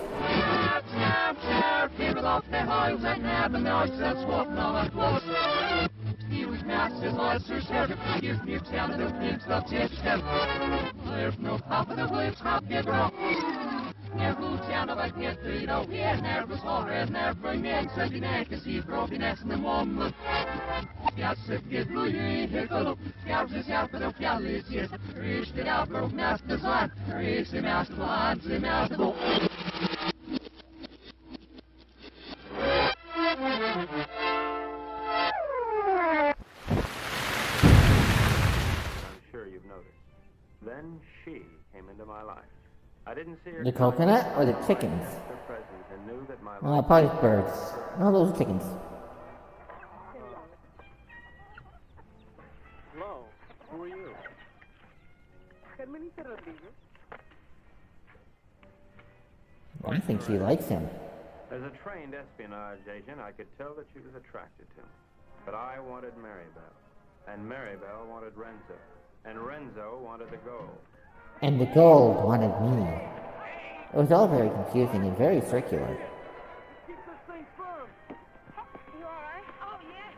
Sure you've noticed. Then she came into my life. I didn't see her. The coconut or the chickens? Her presence and knew that my Oh, life. probably birds. No, those are chickens. Hello. Who are you? I think she likes him. As a trained espionage agent, I could tell that she was attracted to me. But I wanted Maribel. And Maribel wanted Renzo. And Renzo wanted the gold. And the gold wanted me. It was all very confusing and very circular. Keep this thing firm. You all right? Oh, yes.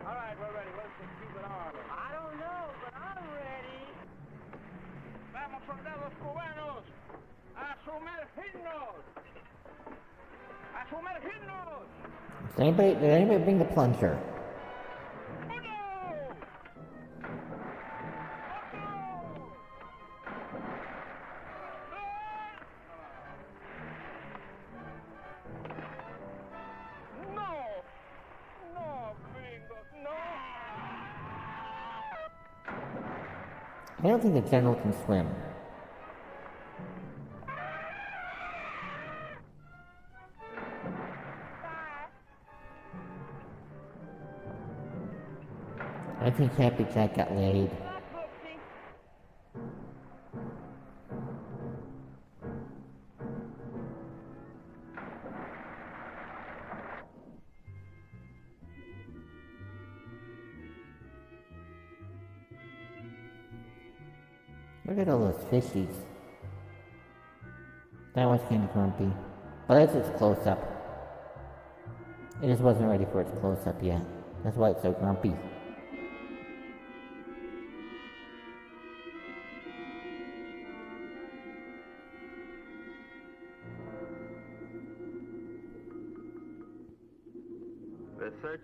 All right, we're ready. Let's just keep it on. I don't know, but I'm ready. Vamos, soldados cubanos. A sumergirnos. A sumergirnos. Did anybody bring the plunger? I don't think the general can swim. I think Happy Jack got laid. Look at all those fishies. That was kind of grumpy. But that's its close-up. It just wasn't ready for its close-up yet. That's why it's so grumpy.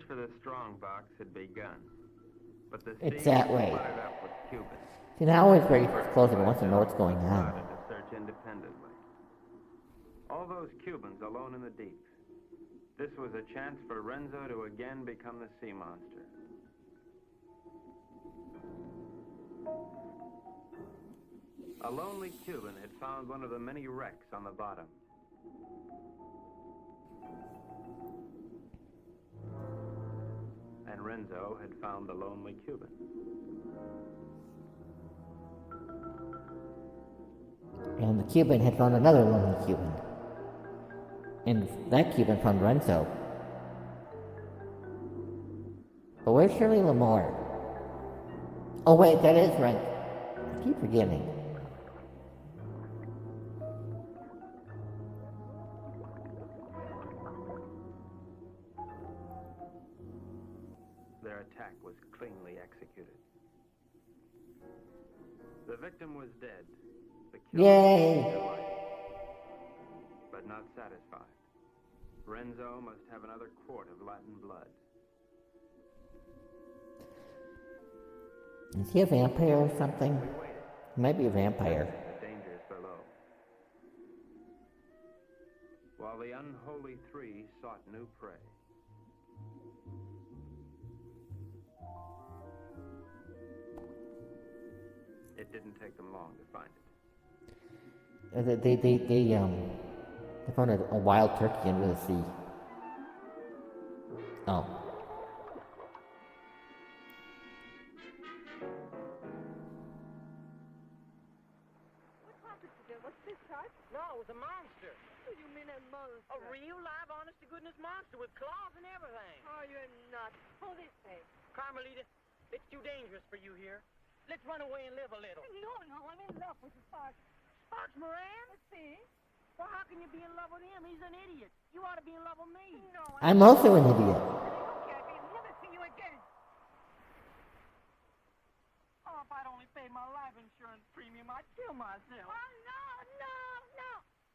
for the strong box had begun, but the It's sea that was way. cluttered up with Cubans. See, now it's ready for explosion. It wants to know what's going on. Started to search independently. All those Cubans alone in the deep. This was a chance for Renzo to again become the sea monster. A lonely Cuban had found one of the many wrecks on the bottom. And Renzo had found the lonely Cuban. And the Cuban had found another lonely Cuban. And that Cuban found Renzo. But where's Shirley Lamore? Oh wait, that is Renzo. I keep forgetting. Their attack was cleanly executed. The victim was dead. The killer Yay! was alive. But not satisfied. Renzo must have another quart of Latin blood. Is he a vampire or something? We waited. He might be a vampire. The dangers below. While the unholy three sought new prey. It didn't take them long to find it. They found a wild turkey under the sea. Oh. What happened to them? Was this shark? No, it was a monster. What do you mean a monster? A real live, honest-to-goodness monster with claws and everything. Oh, you're nuts. Hold this way. Carmelita, it's too dangerous for you here. Let's run away and live a little. No, I'm in love with the shark. Sparks Moran? Let's see. Well, how can you be in love with him? He's an idiot. You ought to be in love with me. No, I'm also an idiot. okay. I'll never see you again. Oh, if I'd only paid my life insurance premium, I'd kill myself. Oh, no.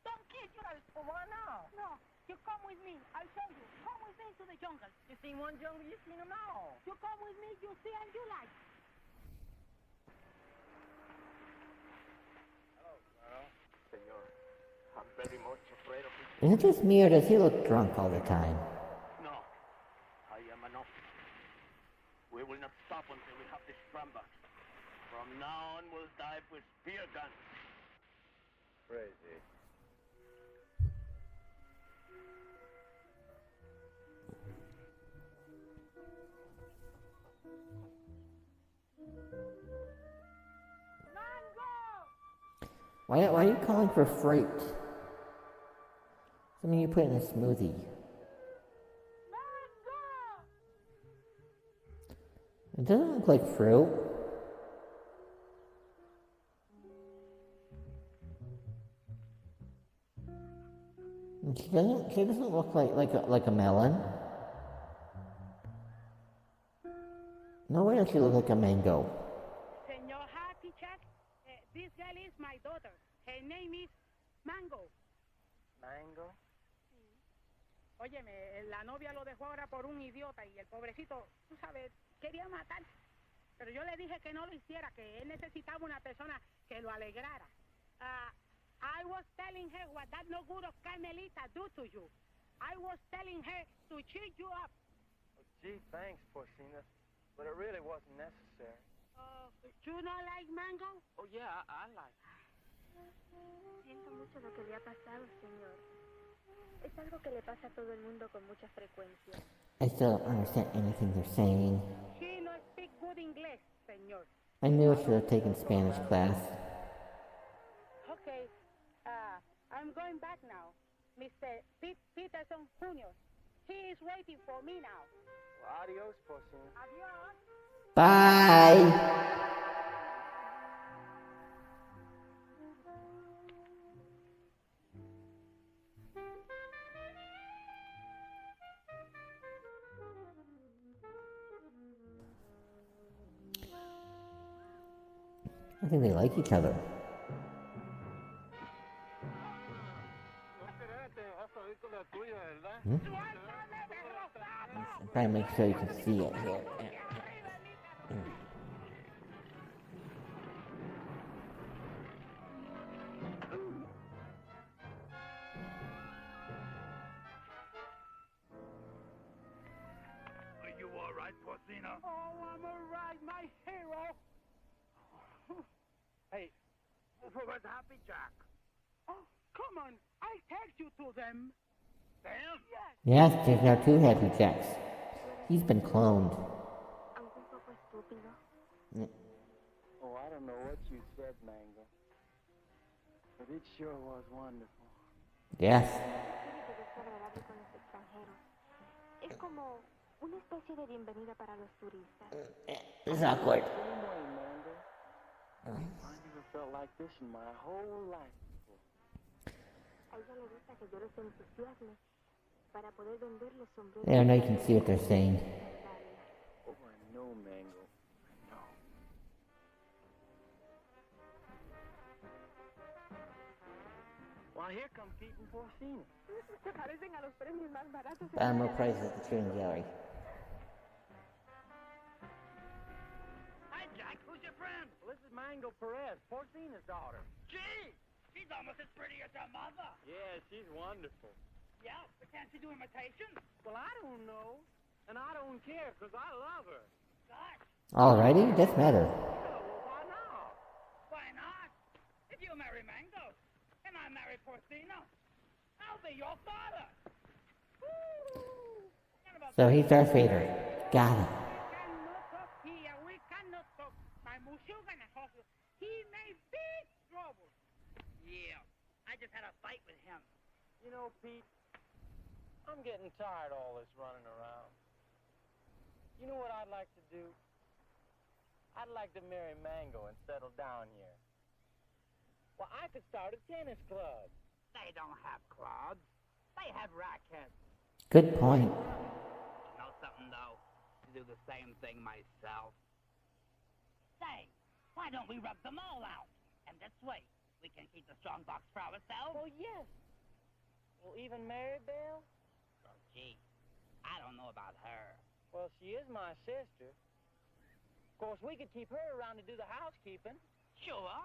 Don't kid you. Well, why now? No, you come with me. I'll show you. Come with me to the jungle. You seen one jungle, you seen them all. You come with me, you see and you like. Hello, Carl. Senor, I'm very much afraid of it. Is it just me or does he look drunk all the time? No, I am enough. We will not stop until we have this stramba. From now on, we'll dive with spear guns. Crazy. Why are you calling for fruit? Something you put in a smoothie. It doesn't look like fruit. And she doesn't look like a melon. No way does she look like a mango. Senor Happy Chuck, this girl is my daughter. Her name is Mango. Mango? Óyeme, la novia lo dejó ahora por un idiota y el pobrecito, tú sabes, quería matar. Pero yo le dije que no lo hiciera, que él necesitaba una persona que lo alegrara. I was telling her what that no good of Carmelita do to you. I was telling her to cheer you up. Oh, gee, thanks, Porcina. But it really wasn't necessary. You not like Mango? Oh, yeah, I like it. Siento mucho lo que le ha pasado, señor. Es algo que le pasa a todo el mundo con mucha frecuencia. I still don't understand anything they're saying. She no speak good English, señor. I knew I should have taken Spanish class. Okay, I'm going back now. Mr. Peterson Jr. He is waiting for me now. Well, adios, Porcina. Adios. Bye! I think they like each other. Probably make sure you can see it here. Are you all right, Porcino? Oh, I'm all right, my hero. Hey, where's Happy Jack? Oh, come on, I'll take you to them. Them? Yes, there's now 2 Happy Jacks. He's been cloned. Aunque un poco estúpido. Oh, I don't know what you said, Mango. But it sure was wonderful. Yes. Espíritu desagradable con los extranjeros. Es como una especie de bienvenida para los turistas. It's awkward. Same way, Mango. I never felt like this in my whole life. A ella le gusta que yo los entusiasme para poder venderles sombreros. There, now you can see what they're saying. Oh, I know, Mango. I know. Well, here come Pete and Porcino. Se parecen a los premios más baratos. More prices at the Trading Gallery. Hi, Jack. Who's your friend? Well, this is Mango Perez, Porcino's daughter. Gee, she's almost as pretty as her mother. Yeah, she's wonderful. Yeah, but can't she do imitations? Well, I don't know. And I don't care, because I love her. Gosh. Alrighty, doesn't matter. Well, why not? Why not? If you marry Mango, and I marry Porcino, I'll be your father. So he's Darth Vader. Got it. We cannot talk. My Mushuga and Hosu, he may be trouble. Yeah, I just had a fight with him. You know, Pete, I'm getting tired of all this running around. You know what I'd like to do? I'd like to marry Mango and settle down here. Well, I could start a tennis club. They don't have clubs. They have rackets. Good point. You know something, though? To do the same thing myself. Say, why don't we rub them all out? And this way, we can keep the strong box for ourselves. Oh, yes. Well, even Maribel? Oh, gee, I don't know about her. Well, she is my sister. Of course, we could keep her around to do the housekeeping. Sure.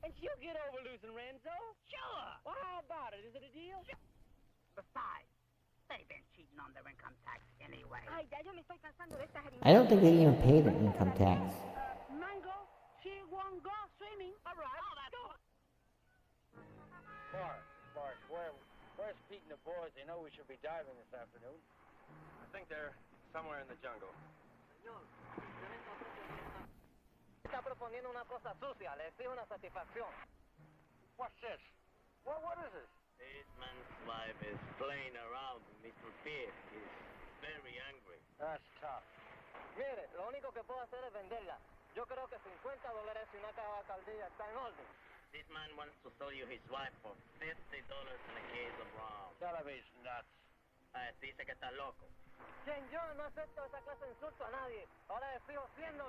And she'll get over losing Renzo. Sure. Well, how about it? Is it a deal? Besides, they've been cheating on their income tax anyway. Ay, ya yo me estoy cansando de esta I don't think they even paid an income tax. Mango, she won't go swimming. All right. Oh, that's go. Bart, where's Pete and the boys? They know we should be diving this afternoon. I think they're somewhere in the jungle. Está proponiendo una cosa sucia. Le exijo una satisfacción. What's this? What is this? This man's wife is playing around with Mr. Pete. He's very angry. That's tough. Mire, lo único que puedo hacer es venderla. Yo creo que $50 y una caja de alcaldía está en orden. This man wants to sell you his wife for $50 and a case of rum. Tell him he's nuts. Dice que está loco. Quien yo no acepto esa clase de insulto a nadie. Ahora le fijo $100.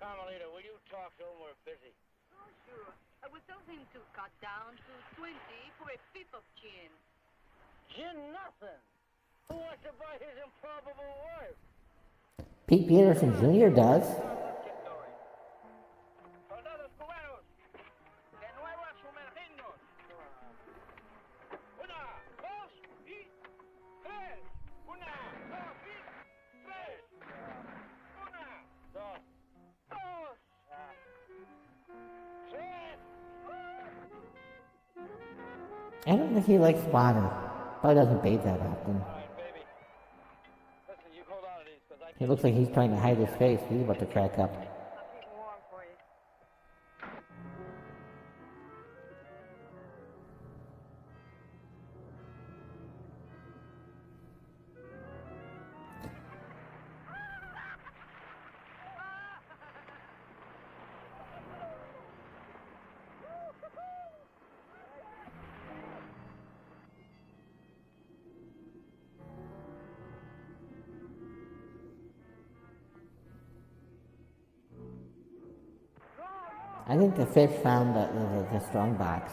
Carmelita, will you talk to him? We're busy. Oh, sure. I will tell him to cut down to 20 for a fifth of gin. Gin nothing. Who wants to buy his improbable wife? Pete Peterson Jr. does. Soldados cubanos, de nuevo a sumergirnos. Una, dos y tres. Una, dos y tres. Una, dos, tres. I don't think he likes water. Probably doesn't bathe that often. Listen, you hold on to these, because I He looks like he's trying to hide his face. He's about to crack up. I think the fish found the strong box.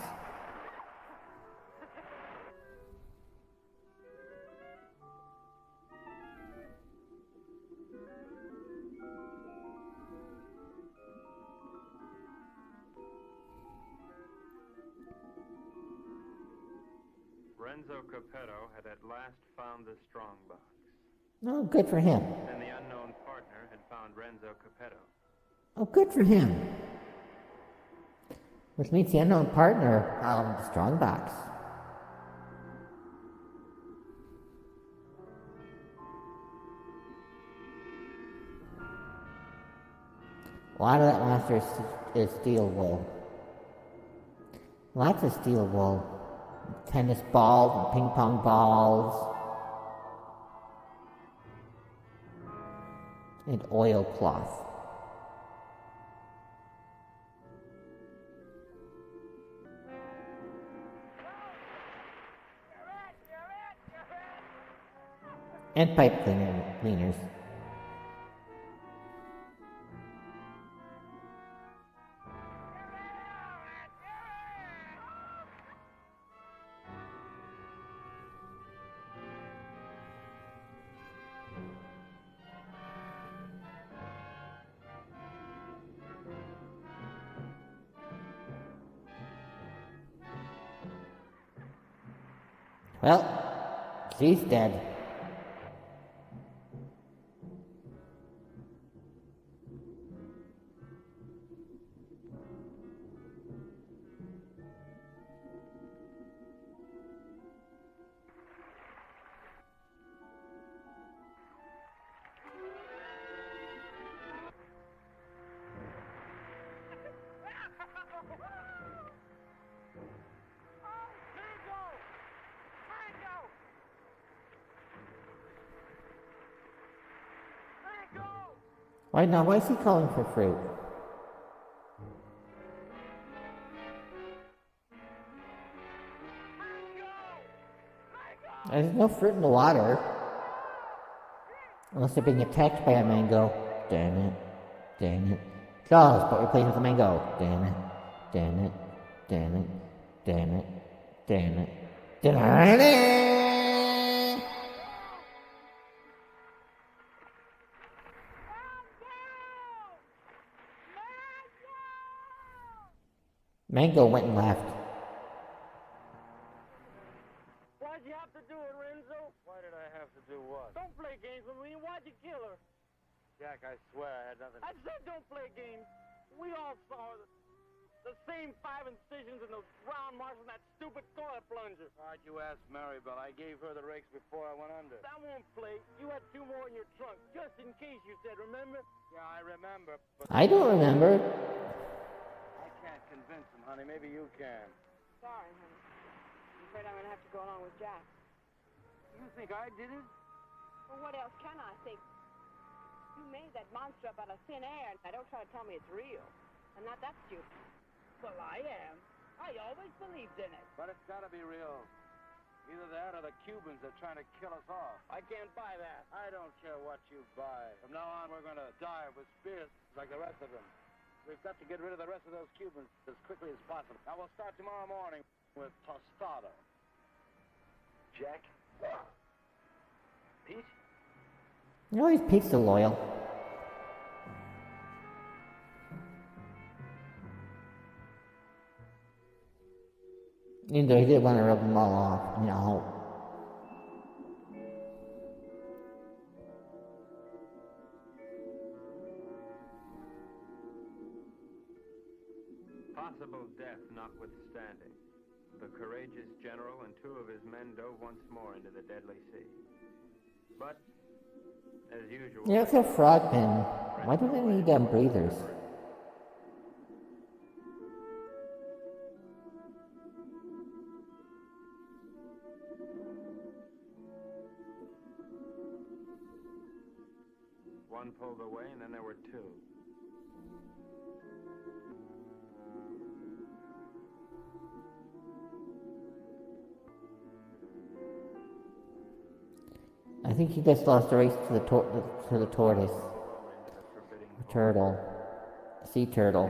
Renzo Capetto had at last found the strongbox. Oh, good for him. And the unknown partner had found Renzo Capetto. Oh, good for him. Which means the unknown partner, the strongbox. A lot of that monster is steel wool. Lots of steel wool. Tennis balls and ping pong balls. And oilcloth. And pipe cleaners. Well, she's dead. Why now? Why is he calling for fruit? There's no fruit in the water. Unless they're being attacked by a mango. Damn it. Damn it. Charles, but we're playing with a mango. Damn it. Damn it. Damn it. Damn it. Damn it. Damn it. Mango went and left. Why'd you have to do it, Renzo? Why did I have to do what? Don't play games with me. Why'd you kill her? Jack, I swear I had nothing. I said don't play games. We all saw the same 5 incisions in the round marks on that stupid toilet plunger. Why'd you ask Maribel? I gave her the rakes before I went under. That won't play. You had 2 more in your trunk, just in case you said, remember? Yeah, I remember, but... I don't remember. I can't convince him, honey. Maybe you can. Sorry, honey. I'm afraid I'm going to have to go along with Jack. You think I did it? Well, what else can I think? You made that monster up out of thin air, and don't try to tell me it's real. I'm not that stupid. Well, I am. I always believed in it. But it's got to be real. Either that or the Cubans are trying to kill us off. I can't buy that. I don't care what you buy. From now on, we're going to die with spears like the rest of them. We've got to get rid of the rest of those Cubans as quickly as possible. Now, we'll start tomorrow morning with tostada. Jack? Pete? No, he's pizza loyal. Even though he did want to rub them all off, you know. Possible death notwithstanding, the courageous general and 2 of his men dove once more into the deadly sea. But, as usual... Yeah, it's a frogmen. Why do they need breathers? One pulled away, and then there were 2. I think he just lost the race to the tortoise. The turtle. The sea turtle.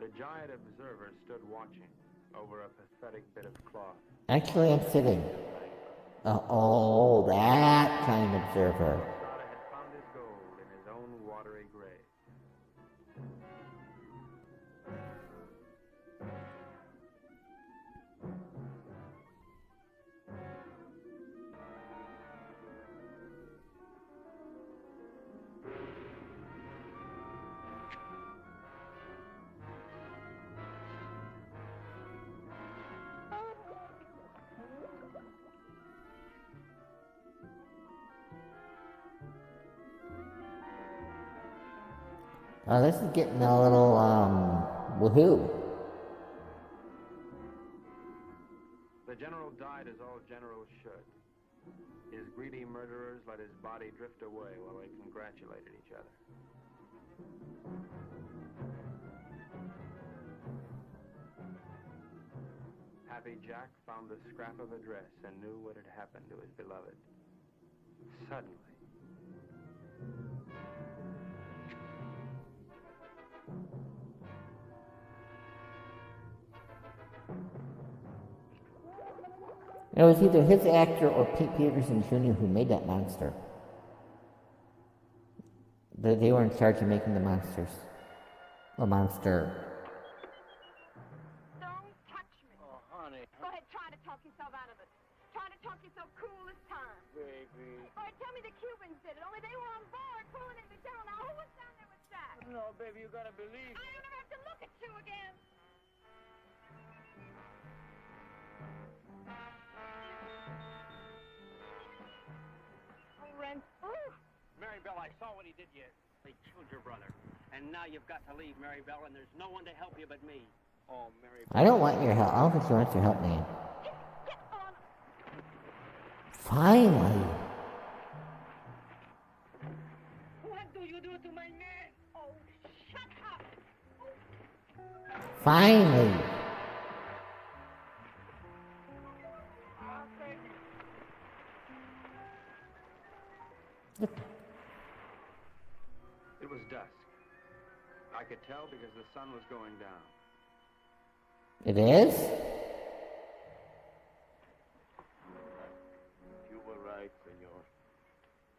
The giant observer stood watching over a pathetic bit of cloth. Actually, I'm sitting. Oh, that kind of observer. Sada had found his gold in his own watery grave. This is getting a little, woohoo. The general died as all generals should. His greedy murderers let his body drift away while they congratulated each other. Happy Jack found the scrap of a dress and knew what had happened to his beloved. Suddenly. It was either his actor or Pete Peterson Jr. who made that monster. They were in charge of making the monsters. A monster. Don't touch me. Oh, honey. Go ahead, try to talk yourself out of it. Try to talk yourself cool this time. Baby. All right, tell me the Cubans did it, only they were on board pulling in the general. Now, who was down there with Jack? No, baby, you gotta believe I don't ever have to look at you again. Marybelle, I saw what he did to you. They killed your brother. And now you've got to leave, Marybelle, and there's no one to help you but me. Oh, Marybelle. I don't want your help. I don't think she wants your help, man. Finally. What do you do to my man? Oh, shut up. Finally. It was dusk. I could tell because the sun was going down. It is? You were right, senor.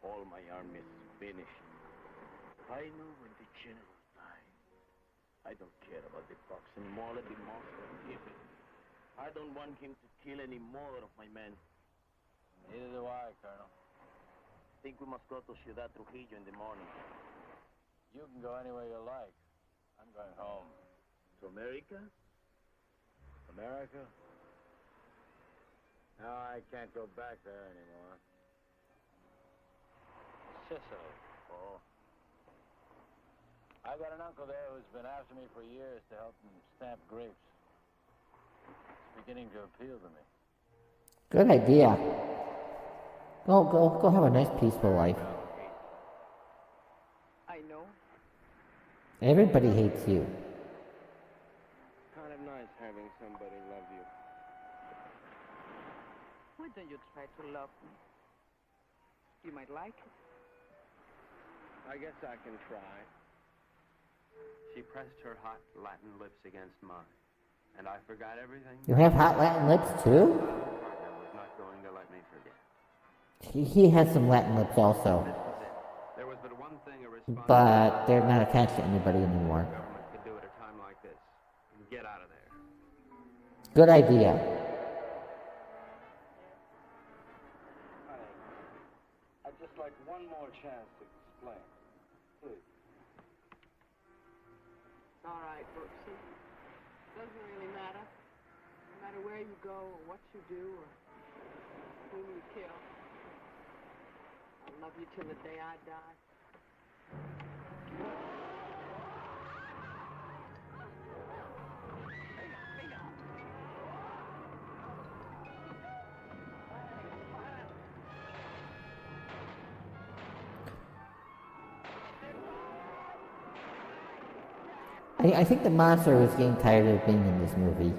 All my army is finished. I know when the general died. I don't care about the box anymore. Let the monster kill it. I don't want him to kill any more of my men. Neither do I, Colonel. I think we must go to Ciudad Trujillo in the morning. You can go anywhere you like. I'm going home. To America? America? No, I can't go back there anymore. Sicily. Oh. I got an uncle there who's been after me for years to help him stamp grapes. It's beginning to appeal to me. Good idea. Go have a nice peaceful life. I know. Everybody hates you. Kind of nice having somebody love you. Why don't you try to love me? You might like it. I guess I can try. She pressed her hot Latin lips against mine, and I forgot everything. You have hot Latin lips too? My partner was not going to let me forget. He has some Latin lips also. There was but one thing a responsible But they're not attached to anybody anymore. government could do at a time like this. Get out of there. Good idea. Honey, I'd just like one more chance to explain. Please. It's all right, Brooksy. Doesn't really matter. No matter where you go or what you do or whom you kill. I'll love you till the day I die. I think the monster was getting tired of being in this movie.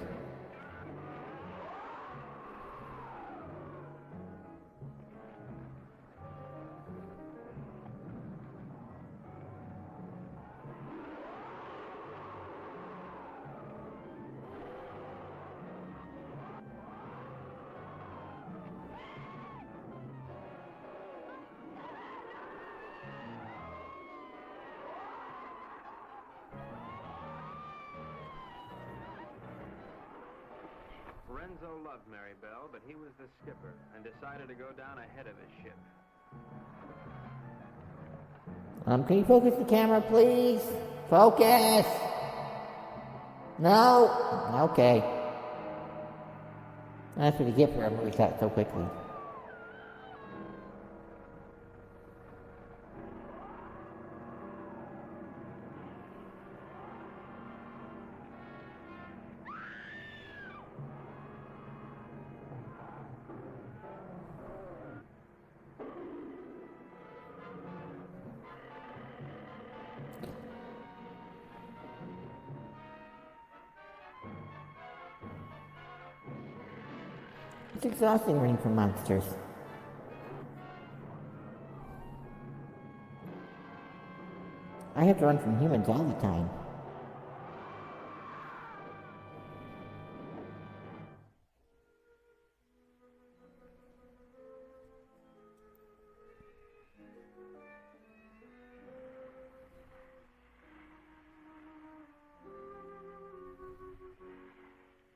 Renzo loved Mary Bell, but he was the skipper and decided to go down ahead of his ship. Can you focus the camera, please? Focus! No? Okay. That's what you get for a movie shot so quickly. It's exhausting running from monsters. I have to run from humans all the time.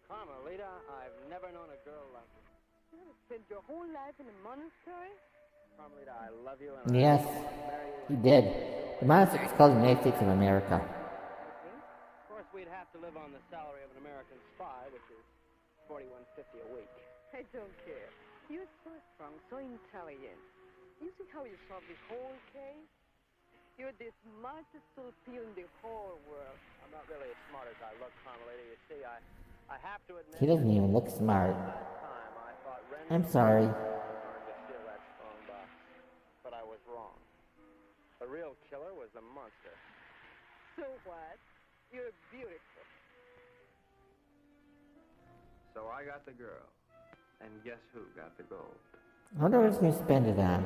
Carmelita, I've never known a girl like you. You have spent your whole life in a monastery? Carmelita, I love you and Yes, he did. The monastery is called the United States of America. Of course, we'd have to live on the salary of an American spy, which is $41.50 a week. I don't care. You're so strong, so intelligent. You see how you solved this whole case? You're the smartest Filipino in the whole world. I'm not really as smart as I look, Carmelita. You see, I have to admit... He doesn't even look smart. Time, I thought Renzo I'm sorry. trying to steal that strong box, but I was wrong. The real killer was the monster. So what? You're beautiful. So I got the girl. And guess who got the gold? I wonder what he's going to spend it on.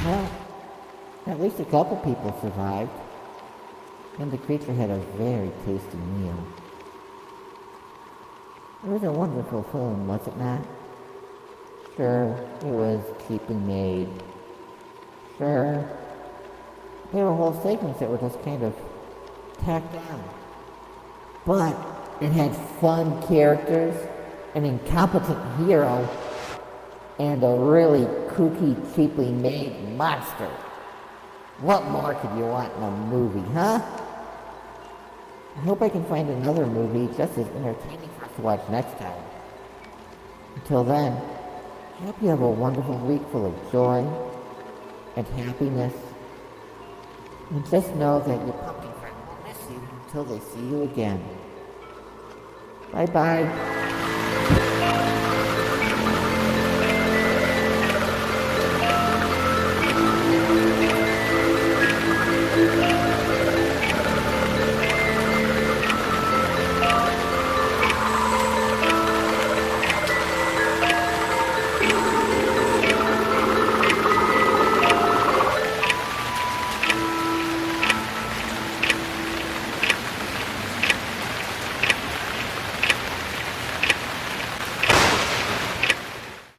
Well, at least a couple people survived. And the creature had a very tasty meal. It was a wonderful film, was it not? Sure, it was cheaply made. Sure, there were whole segments that were just kind of tacked on. But it had fun characters, an incompetent hero, and a really kooky, cheaply made monster. What more could you want in a movie, huh? I hope I can find another movie just as entertaining for us to watch next time. Until then, I hope you have a wonderful week full of joy and happiness. And just know that your pumpkin friend will miss you until they see you again. Bye-bye.